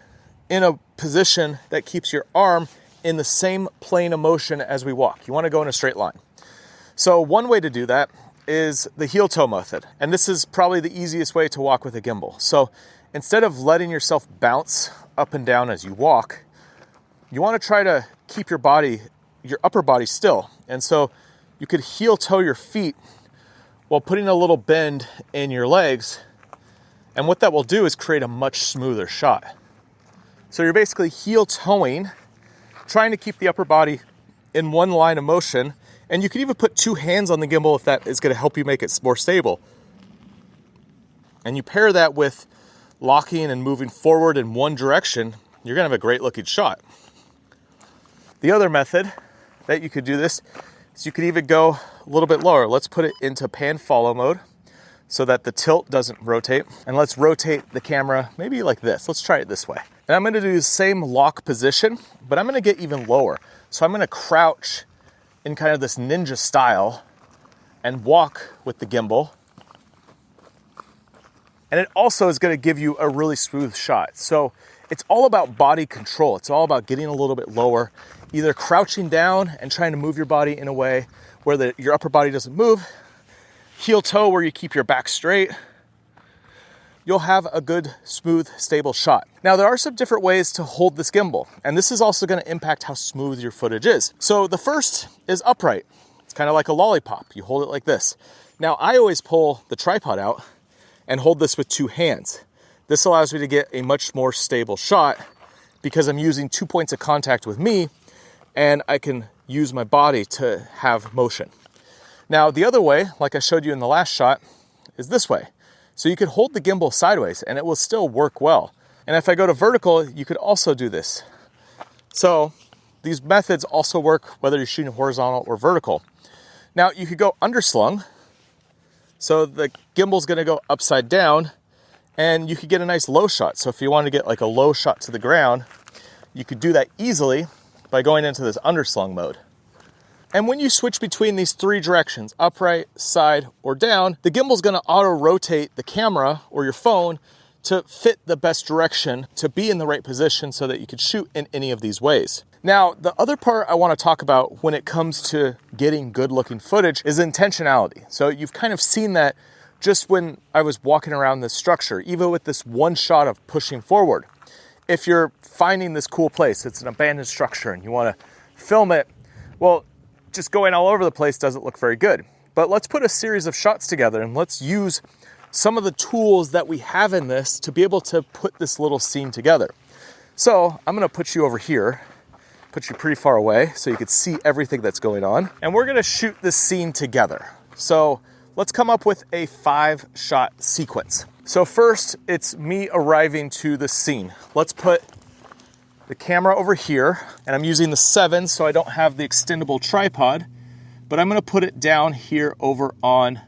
in a position that keeps your arm in the same plane of motion as we walk. You wanna go in a straight line. So one way to do that is the heel toe method. And this is probably the easiest way to walk with a gimbal. So instead of letting yourself bounce up and down as you walk, you wanna try to keep your body, your upper body still. And so you could heel toe your feet while putting a little bend in your legs. And what that will do is create a much smoother shot. So you're basically heel toeing, trying to keep the upper body in one line of motion. And you can even put 2 hands on the gimbal if that is gonna help you make it more stable. And you pair that with locking and moving forward in one direction, you're gonna have a great looking shot. The other method that you could do this is you could even go a little bit lower. Let's put it into pan follow mode so that the tilt doesn't rotate. And let's rotate the camera maybe like this. Let's try it this way. And I'm gonna do the same lock position, but I'm gonna get even lower. So I'm gonna crouch in kind of this ninja style and walk with the gimbal. And it also is gonna give you a really smooth shot. So it's all about body control. It's all about getting a little bit lower, either crouching down and trying to move your body in a way where your upper body doesn't move, heel toe where you keep your back straight. You'll have a good, smooth, stable shot. Now, there are some different ways to hold this gimbal, and this is also gonna impact how smooth your footage is. So the first is upright. It's kind of like a lollipop. You hold it like this. Now, I always pull the tripod out and hold this with 2 hands. This allows me to get a much more stable shot because I'm using 2 points of contact with me, and I can use my body to have motion. Now, the other way, like I showed you in the last shot, is this way. So you could hold the gimbal sideways and it will still work well. And if I go to vertical, you could also do this. So these methods also work whether you're shooting horizontal or vertical. Now you could go underslung. So the gimbal's gonna go upside down and you could get a nice low shot. So if you want to get like a low shot to the ground, you could do that easily by going into this underslung mode. And when you switch between these 3 directions, upright, side, or down, the gimbal's gonna auto-rotate the camera or your phone to fit the best direction to be in the right position so that you could shoot in any of these ways. Now, the other part I wanna talk about when it comes to getting good looking footage is intentionality. So you've kind of seen that just when I was walking around this structure, even with this one shot of pushing forward. If you're finding this cool place, it's an abandoned structure and you wanna film it, well, just going all over the place doesn't look very good. But let's put a series of shots together and let's use some of the tools that we have in this to be able to put this little scene together. So I'm gonna put you over here, put you pretty far away so you can see everything that's going on. And we're gonna shoot this scene together. So let's come up with a 5-shot sequence. So first, it's me arriving to the scene. Let's put the camera over here, and I'm using the 7 so I don't have the extendable tripod, but I'm gonna put it down here over on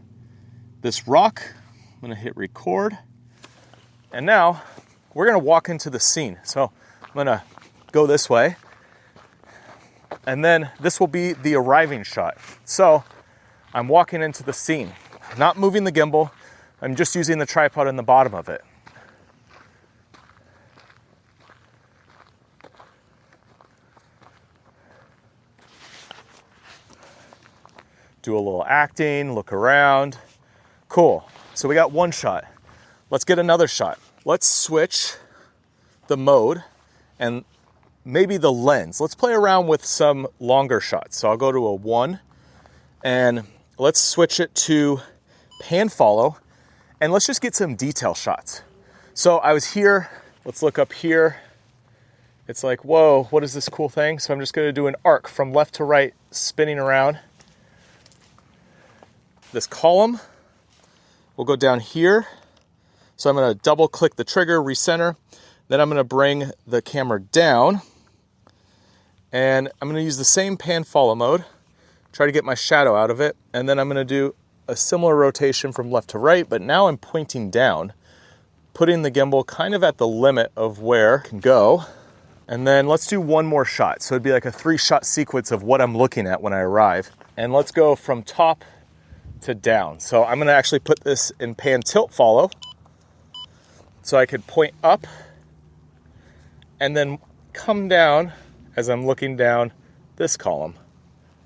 this rock. I'm gonna hit record. And now we're gonna walk into the scene. So I'm gonna go this way, and then this will be the arriving shot. So I'm walking into the scene, not moving the gimbal. I'm just using the tripod in the bottom of it. Do a little acting, look around. Cool. So we got 1 shot. Let's get another shot. Let's switch the mode and maybe the lens. Let's play around with some longer shots. So I'll go to a 1 and let's switch it to pan follow, and let's just get some detail shots. So I was here, let's look up here. It's like, whoa, what is this cool thing? So I'm just gonna do an arc from left to right, spinning around. This column will go down here. So I'm gonna double click the trigger, recenter. Then I'm gonna bring the camera down, and I'm gonna use the same pan follow mode, try to get my shadow out of it, and then I'm gonna do a similar rotation from left to right, but now I'm pointing down, putting the gimbal kind of at the limit of where it can go. And then let's do 1 more shot. So it'd be like a 3-shot sequence of what I'm looking at when I arrive. And let's go from top to down. So I'm gonna actually put this in pan tilt follow, so I could point up and then come down as I'm looking down this column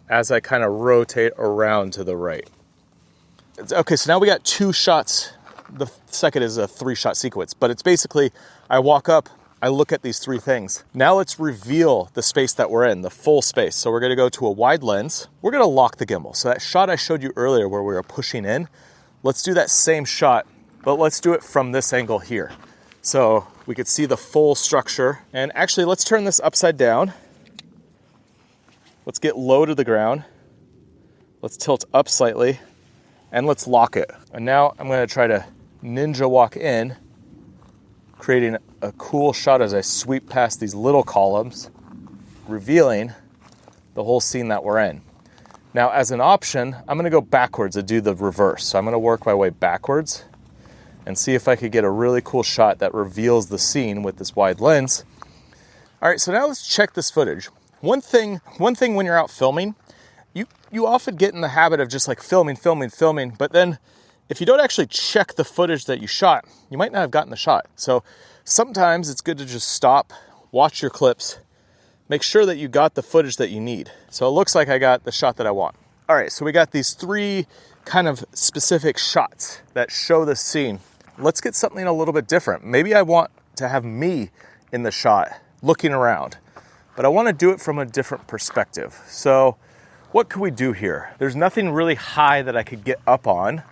as I kind of rotate around to the right. Okay, so now we got 2 shots. The second is a 3-shot sequence, but it's basically, I walk up, I look at these 3 things. Now let's reveal the space that we're in, the full space. So we're gonna go to a wide lens. We're gonna lock the gimbal. So that shot I showed you earlier where we were pushing in, let's do that same shot, but let's do it from this angle here. So we could see the full structure. And actually, let's turn this upside down. Let's get low to the ground. Let's tilt up slightly, and let's lock it. And now I'm gonna try to ninja walk in, creating a cool shot as I sweep past these little columns, revealing the whole scene that we're in. Now, as an option, I'm gonna go backwards and do the reverse. So I'm gonna work my way backwards and see if I could get a really cool shot that reveals the scene with this wide lens. All right, so now let's check this footage. One thing when you're out filming, you often get in the habit of just like filming, but then if you don't actually check the footage that you shot, you might not have gotten the shot. So sometimes it's good to just stop, watch your clips, make sure that you got the footage that you need. So it looks like I got the shot that I want. All right, so we got these 3 kind of specific shots that show the scene. Let's get something a little bit different. Maybe I want to have me in the shot looking around, but I want to do it from a different perspective. So what could we do here? There's nothing really high that I could get up on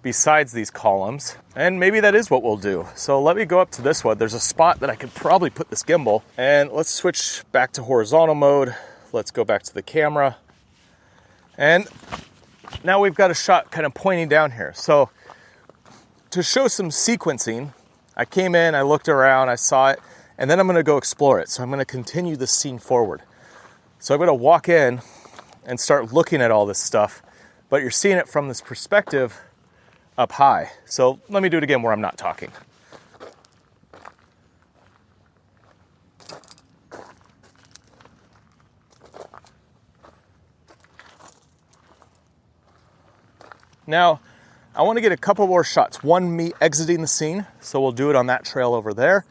besides these columns, and maybe that is what we'll do. So let me go up to this one. There's a spot that I could probably put this gimbal, and let's switch back to horizontal mode. Let's go back to the camera, and now we've got a shot kind of pointing down here. So to show some sequencing, I came in, I looked around, I saw it, and then I'm gonna go explore it. So I'm gonna continue the scene forward. So I'm gonna walk in and start looking at all this stuff, but you're seeing it from this perspective up high. So let me do it again where I'm not talking. Now, I want to get a couple more shots. One, me exiting the scene, so we'll do it on that trail over there.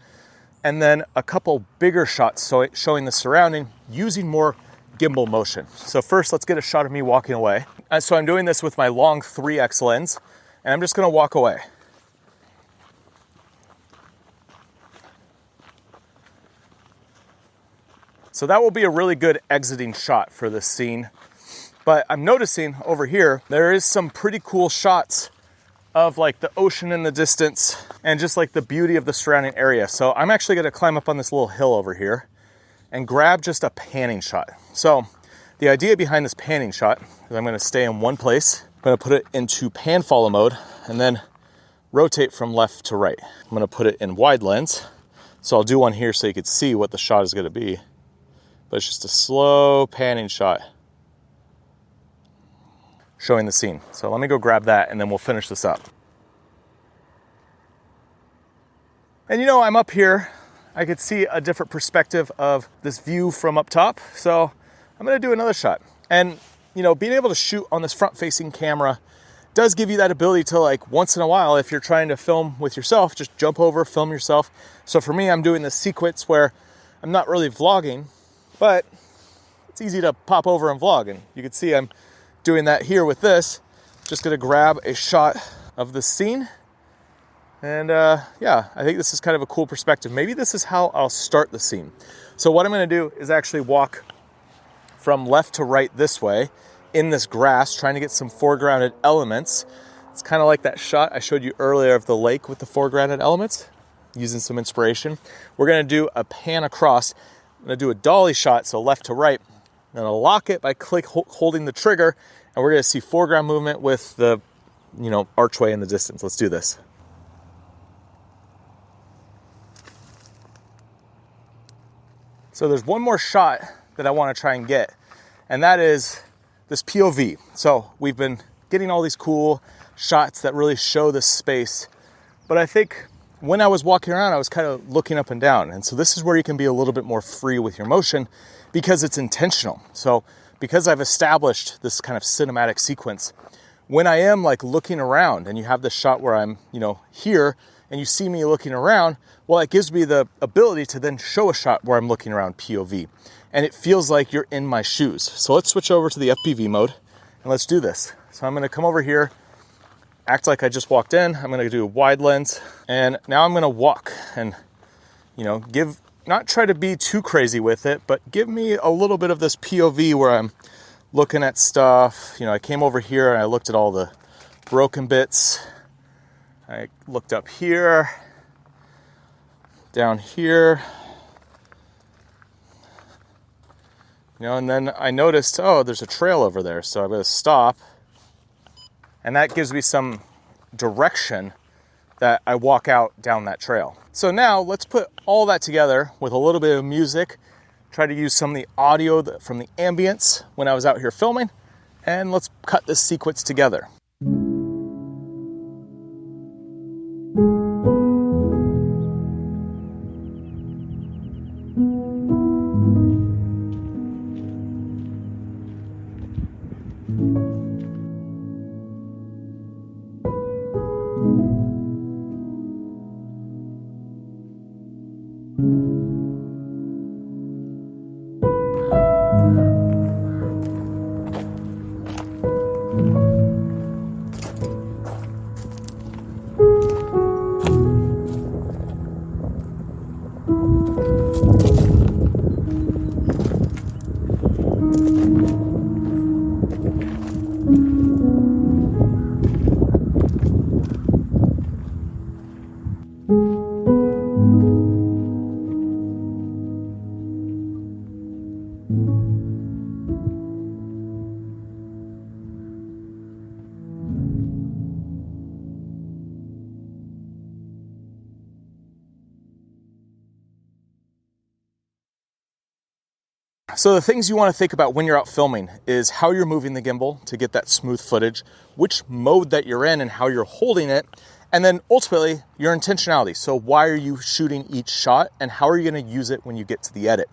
And then a couple bigger shots so showing the surrounding using more gimbal motion. So first, let's get a shot of me walking away. So I'm doing this with my long 3x lens, and I'm just gonna walk away. So that will be a really good exiting shot for this scene. But I'm noticing over here, there is some pretty cool shots of like the ocean in the distance and just like the beauty of the surrounding area. So I'm actually gonna climb up on this little hill over here and grab just a panning shot. So the idea behind this panning shot is I'm gonna stay in one place. I'm gonna put it into pan follow mode and then rotate from left to right. I'm gonna put it in wide lens. So I'll do one here so you can see what the shot is gonna be. But it's just a slow panning shot showing the scene. So let me go grab that and then we'll finish this up. And you know, I'm up here, I could see a different perspective of this view from up top. So I'm gonna do another shot. And you know, being able to shoot on this front facing camera does give you that ability to, like, once in a while, if you're trying to film with yourself, just jump over, film yourself. So for me, I'm doing this sequence where I'm not really vlogging, but it's easy to pop over and vlog. And you can see I'm doing that here with this. Just gonna grab a shot of the scene. And yeah, I think this is kind of a cool perspective. Maybe this is how I'll start the scene. So what I'm gonna do is actually walk from left to right this way in this grass, trying to get some foregrounded elements. It's kind of like that shot I showed you earlier of the lake with the foregrounded elements, using some inspiration. We're gonna do a pan across. I'm gonna do a dolly shot, so left to right. I'm gonna lock it by holding the trigger, and we're gonna see foreground movement with the, you know, archway in the distance. Let's do this. So there's one more shot that I wanna try and get, and that is this POV. So we've been getting all these cool shots that really show this space, but I think when I was walking around, I was kind of looking up and down. And so this is where you can be a little bit more free with your motion because it's intentional. So because I've established this kind of cinematic sequence, when I am like looking around and you have this shot where I'm, you know, here and you see me looking around, well, it gives me the ability to then show a shot where I'm looking around POV. And it feels like you're in my shoes. So let's switch over to the FPV mode and let's do this. So I'm gonna come over here, act like I just walked in. I'm gonna do a wide lens, and now I'm gonna walk and, you know, not try to be too crazy with it, but give me a little bit of this POV where I'm looking at stuff. You know, I came over here and I looked at all the broken bits. I looked up here, down here, you know, and then I noticed, oh, there's a trail over there. So I'm gonna stop. And that gives me some direction that I walk out down that trail. So now let's put all that together with a little bit of music, try to use some of the audio from the ambience when I was out here filming, and let's cut this sequence together. So the things you want to think about when you're out filming is how you're moving the gimbal to get that smooth footage, which mode that you're in and how you're holding it, and then ultimately your intentionality. So why are you shooting each shot and how are you going to use it when you get to the edit?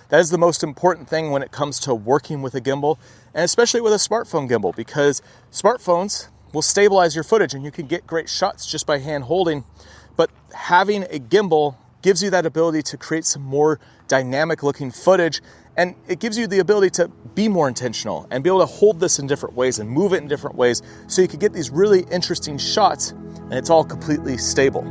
That is the most important thing when it comes to working with a gimbal, and especially with a smartphone gimbal, because smartphones will stabilize your footage and you can get great shots just by hand holding, but having a gimbal gives you that ability to create some more dynamic looking footage. And it gives you the ability to be more intentional and be able to hold this in different ways and move it in different ways so you can get these really interesting shots and it's all completely stable.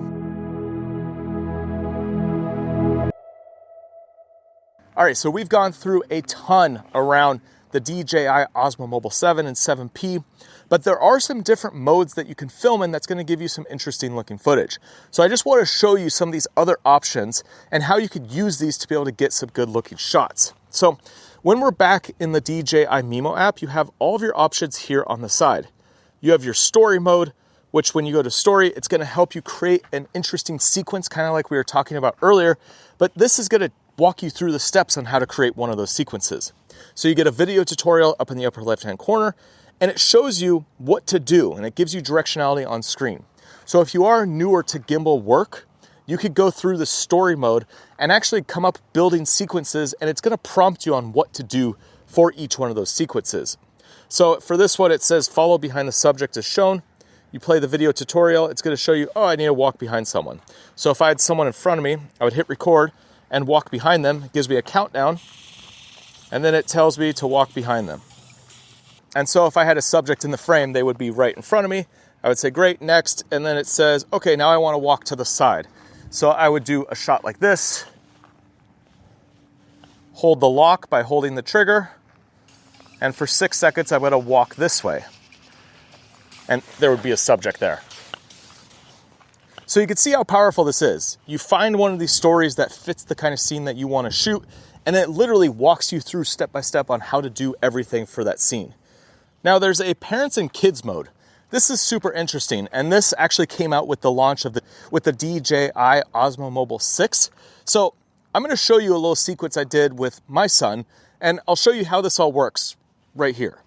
All right, so we've gone through a ton around the DJI Osmo Mobile 7 and 7P, but there are some different modes that you can film in that's gonna give you some interesting looking footage. So I just wanna show you some of these other options and how you could use these to be able to get some good looking shots. So when we're back in the DJI Mimo app, you have all of your options here on the side. You have your story mode, which when you go to story, it's gonna help you create an interesting sequence, kind of like we were talking about earlier, but this is gonna walk you through the steps on how to create one of those sequences. So you get a video tutorial up in the upper left-hand corner, and it shows you what to do, and it gives you directionality on screen. So if you are newer to gimbal work, you could go through the story mode and actually come up building sequences, and it's gonna prompt you on what to do for each one of those sequences. So for this one, it says follow behind the subject as shown. You play the video tutorial, it's gonna show you, oh, I need to walk behind someone. So if I had someone in front of me, I would hit record and walk behind them. It gives me a countdown, and then it tells me to walk behind them. And so if I had a subject in the frame, they would be right in front of me. I would say, great, next, and then it says, okay, now I wanna walk to the side. So I would do a shot like this, hold the lock by holding the trigger, and for 6 seconds, I'm gonna walk this way. And there would be a subject there. So you can see how powerful this is. You find one of these stories that fits the kind of scene that you want to shoot, and it literally walks you through step by step on how to do everything for that scene. Now there's a parents and kids mode. This is super interesting, and this actually came out with the launch of the DJI Osmo Mobile 6. So I'm gonna show you a little sequence I did with my son, and I'll show you how this all works right here.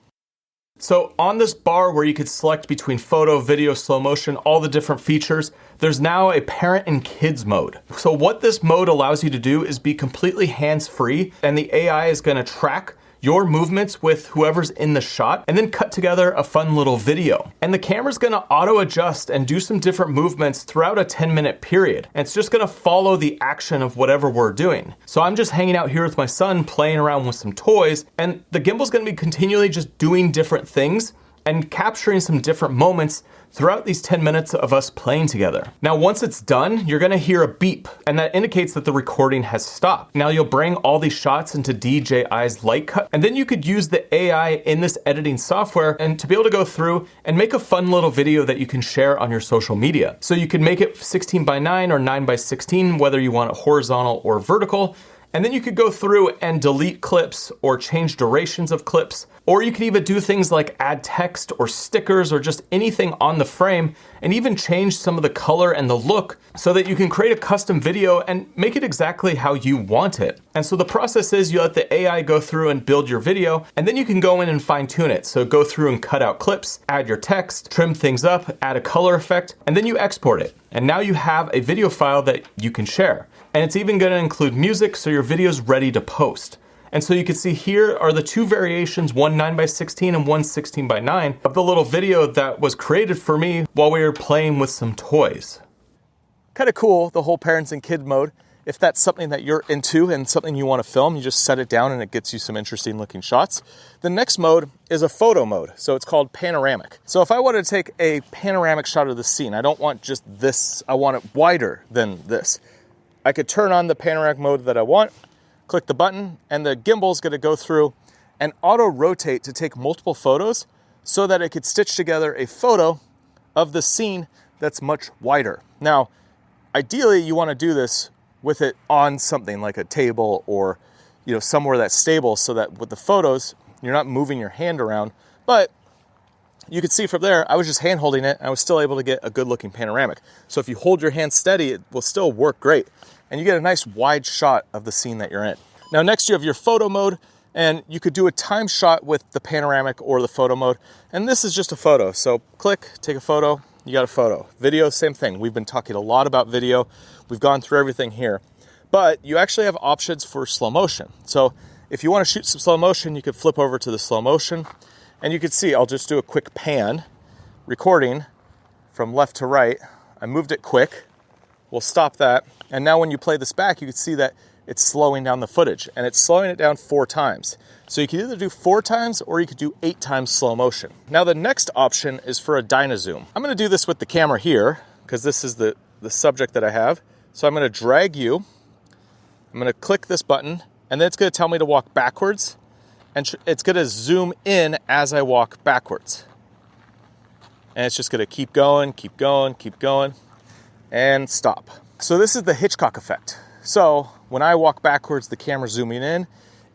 So on this bar where you could select between photo, video, slow motion, all the different features, there's now a parent and kids mode. So what this mode allows you to do is be completely hands-free, and the AI is gonna track your movements with whoever's in the shot and then cut together a fun little video. And the camera's gonna auto adjust and do some different movements throughout a 10-minute period. And it's just gonna follow the action of whatever we're doing. So I'm just hanging out here with my son, playing around with some toys, and the gimbal's gonna be continually just doing different things and capturing some different moments throughout these 10 minutes of us playing together. Now, once it's done, you're gonna hear a beep, and that indicates that the recording has stopped. Now you'll bring all these shots into DJI's Light Cut, and then you could use the AI in this editing software and to be able to go through and make a fun little video that you can share on your social media. So you can make it 16:9 or 9:16, whether you want it horizontal or vertical. And then you could go through and delete clips or change durations of clips, or you could even do things like add text or stickers or just anything on the frame, and even change some of the color and the look so that you can create a custom video and make it exactly how you want it. And so the process is you let the AI go through and build your video, and then you can go in and fine tune it. So go through and cut out clips, add your text, trim things up, add a color effect, and then you export it. And now you have a video file that you can share. And it's even gonna include music, so your video's ready to post. And so you can see here are the two variations, one 9:16 and one 16:9 of the little video that was created for me while we were playing with some toys. Kind of cool, the whole parents and kid mode. If that's something that you're into and something you want to film, you just set it down and it gets you some interesting looking shots. The next mode is a photo mode, so it's called panoramic. So if I wanted to take a panoramic shot of the scene, I don't want just this, I want it wider than this. I could turn on the panoramic mode that I want, click the button, and the gimbal's gonna go through and auto rotate to take multiple photos so that it could stitch together a photo of the scene that's much wider. Now, ideally you wanna do this with it on something like a table or somewhere that's stable, so that with the photos, you're not moving your hand around. But you can see from there, I was just hand holding it, and I was still able to get a good looking panoramic. So if you hold your hand steady, it will still work great. And you get a nice wide shot of the scene that you're in. Now next you have your photo mode, and you could do a time shot with the panoramic or the photo mode. And this is just a photo. So click, take a photo, you got a photo. Video, same thing. We've been talking a lot about video. We've gone through everything here. But you actually have options for slow motion. So if you want to shoot some slow motion, you could flip over to the slow motion, and you can see, I'll just do a quick pan, recording from left to right. I moved it quick. We'll stop that. And now when you play this back, you can see that it's slowing down the footage, and it's slowing it down 4 times. So you can either do 4 times or you could do 8 times slow motion. Now the next option is for a Dynazoom. I'm gonna do this with the camera here because this is the subject that I have. So I'm gonna drag you. I'm gonna click this button, and then it's gonna tell me to walk backwards, and it's gonna zoom in as I walk backwards. And it's just gonna keep going, keep going, keep going, and stop. So this is the Hitchcock effect. So when I walk backwards, the camera's zooming in,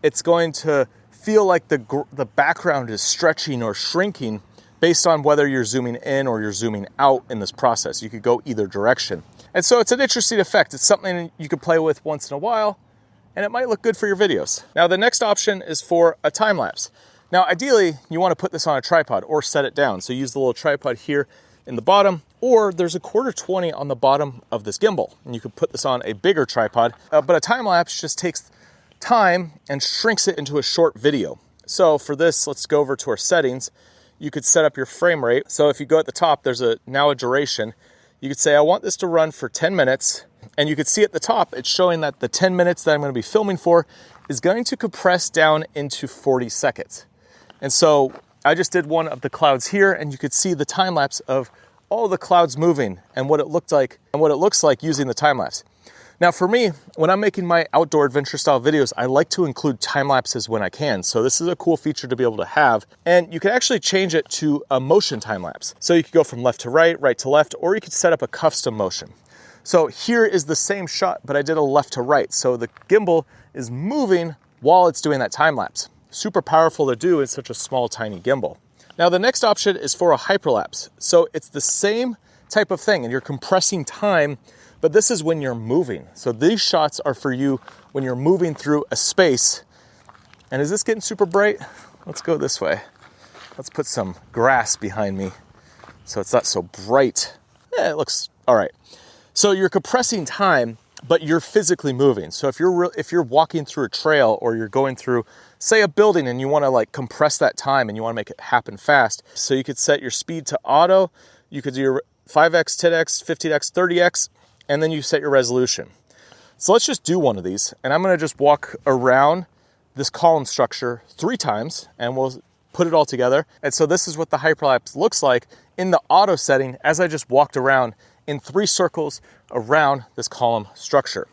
it's going to feel like the background is stretching or shrinking based on whether you're zooming in or you're zooming out in this process. You could go either direction. And so it's an interesting effect. It's something you could play with once in a while, and it might look good for your videos. Now, the next option is for a time lapse. Now, ideally, you want to put this on a tripod or set it down. So use the little tripod here in the bottom, or there's a 1/4-20 on the bottom of this gimbal, and you could put this on a bigger tripod. But a time lapse just takes time and shrinks it into a short video. So for this, let's go over to our settings. You could set up your frame rate. So if you go at the top, there's now a duration. You could say, I want this to run for 10 minutes. And you could see at the top, it's showing that the 10 minutes that I'm going to be filming for is going to compress down into 40 seconds. And so I just did one of the clouds here, and you could see the time lapse of all the clouds moving and what it looked like and what it looks like using the time lapse. Now for me, when I'm making my outdoor adventure style videos, I like to include time lapses when I can. So this is a cool feature to be able to have. And you can actually change it to a motion time lapse. So you could go from left to right, right to left, or you could set up a custom motion. So here is the same shot, but I did a left to right. So the gimbal is moving while it's doing that time lapse. Super powerful to do in such a small, tiny gimbal. Now the next option is for a hyperlapse. So it's the same type of thing, and you're compressing time, but this is when you're moving. So these shots are for you when you're moving through a space. And is this getting super bright? Let's go this way. Let's put some grass behind me so it's not so bright. Yeah, it looks all right. So you're compressing time, but you're physically moving. So if you're walking through a trail, or you're going through, say, a building, and you want to like compress that time and you want to make it happen fast. So you could set your speed to auto. You could do your 5x, 10x, 50x, 30x, and then you set your resolution. So let's just do one of these, and I'm gonna just walk around this column structure 3 times, and we'll put it all together. And so this is what the hyperlapse looks like in the auto setting as I just walked around in 3 circles around this column structure.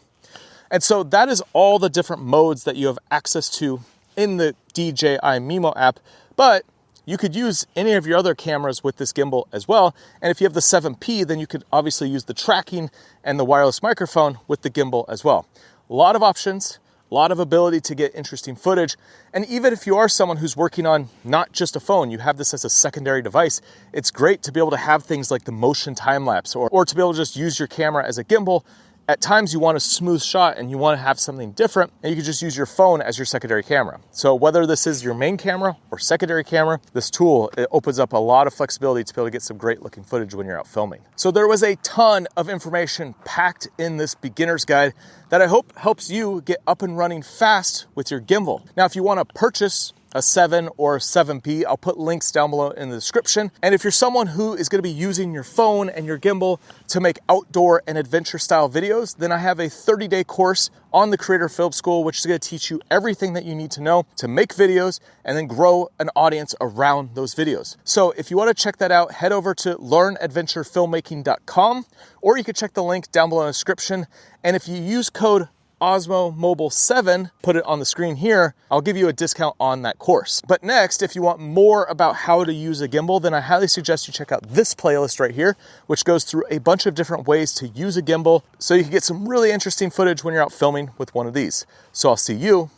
And so that is all the different modes that you have access to in the DJI Mimo app, but you could use any of your other cameras with this gimbal as well. And if you have the 7P, then you could obviously use the tracking and the wireless microphone with the gimbal as well. A lot of options, a lot of ability to get interesting footage. And even if you are someone who's working on not just a phone, you have this as a secondary device, it's great to be able to have things like the motion time lapse, or to be able to just use your camera as a gimbal. At times you want a smooth shot and you want to have something different, and you can just use your phone as your secondary camera. So whether this is your main camera or secondary camera, this tool, it opens up a lot of flexibility to be able to get some great looking footage when you're out filming. So there was a ton of information packed in this beginner's guide that I hope helps you get up and running fast with your gimbal. Now, if you want to purchase a 7 or 7P, I'll put links down below in the description. And if you're someone who is going to be using your phone and your gimbal to make outdoor and adventure style videos, then I have a 30-day course on the Creator Film School, which is going to teach you everything that you need to know to make videos and then grow an audience around those videos. So if you want to check that out, head over to learnadventurefilmmaking.com, or you can check the link down below in the description. And if you use code Osmo Mobile 7, put it on the screen here, I'll give you a discount on that course. But next, if you want more about how to use a gimbal, then I highly suggest you check out this playlist right here, which goes through a bunch of different ways to use a gimbal so you can get some really interesting footage when you're out filming with one of these. So I'll see you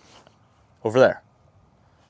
over there.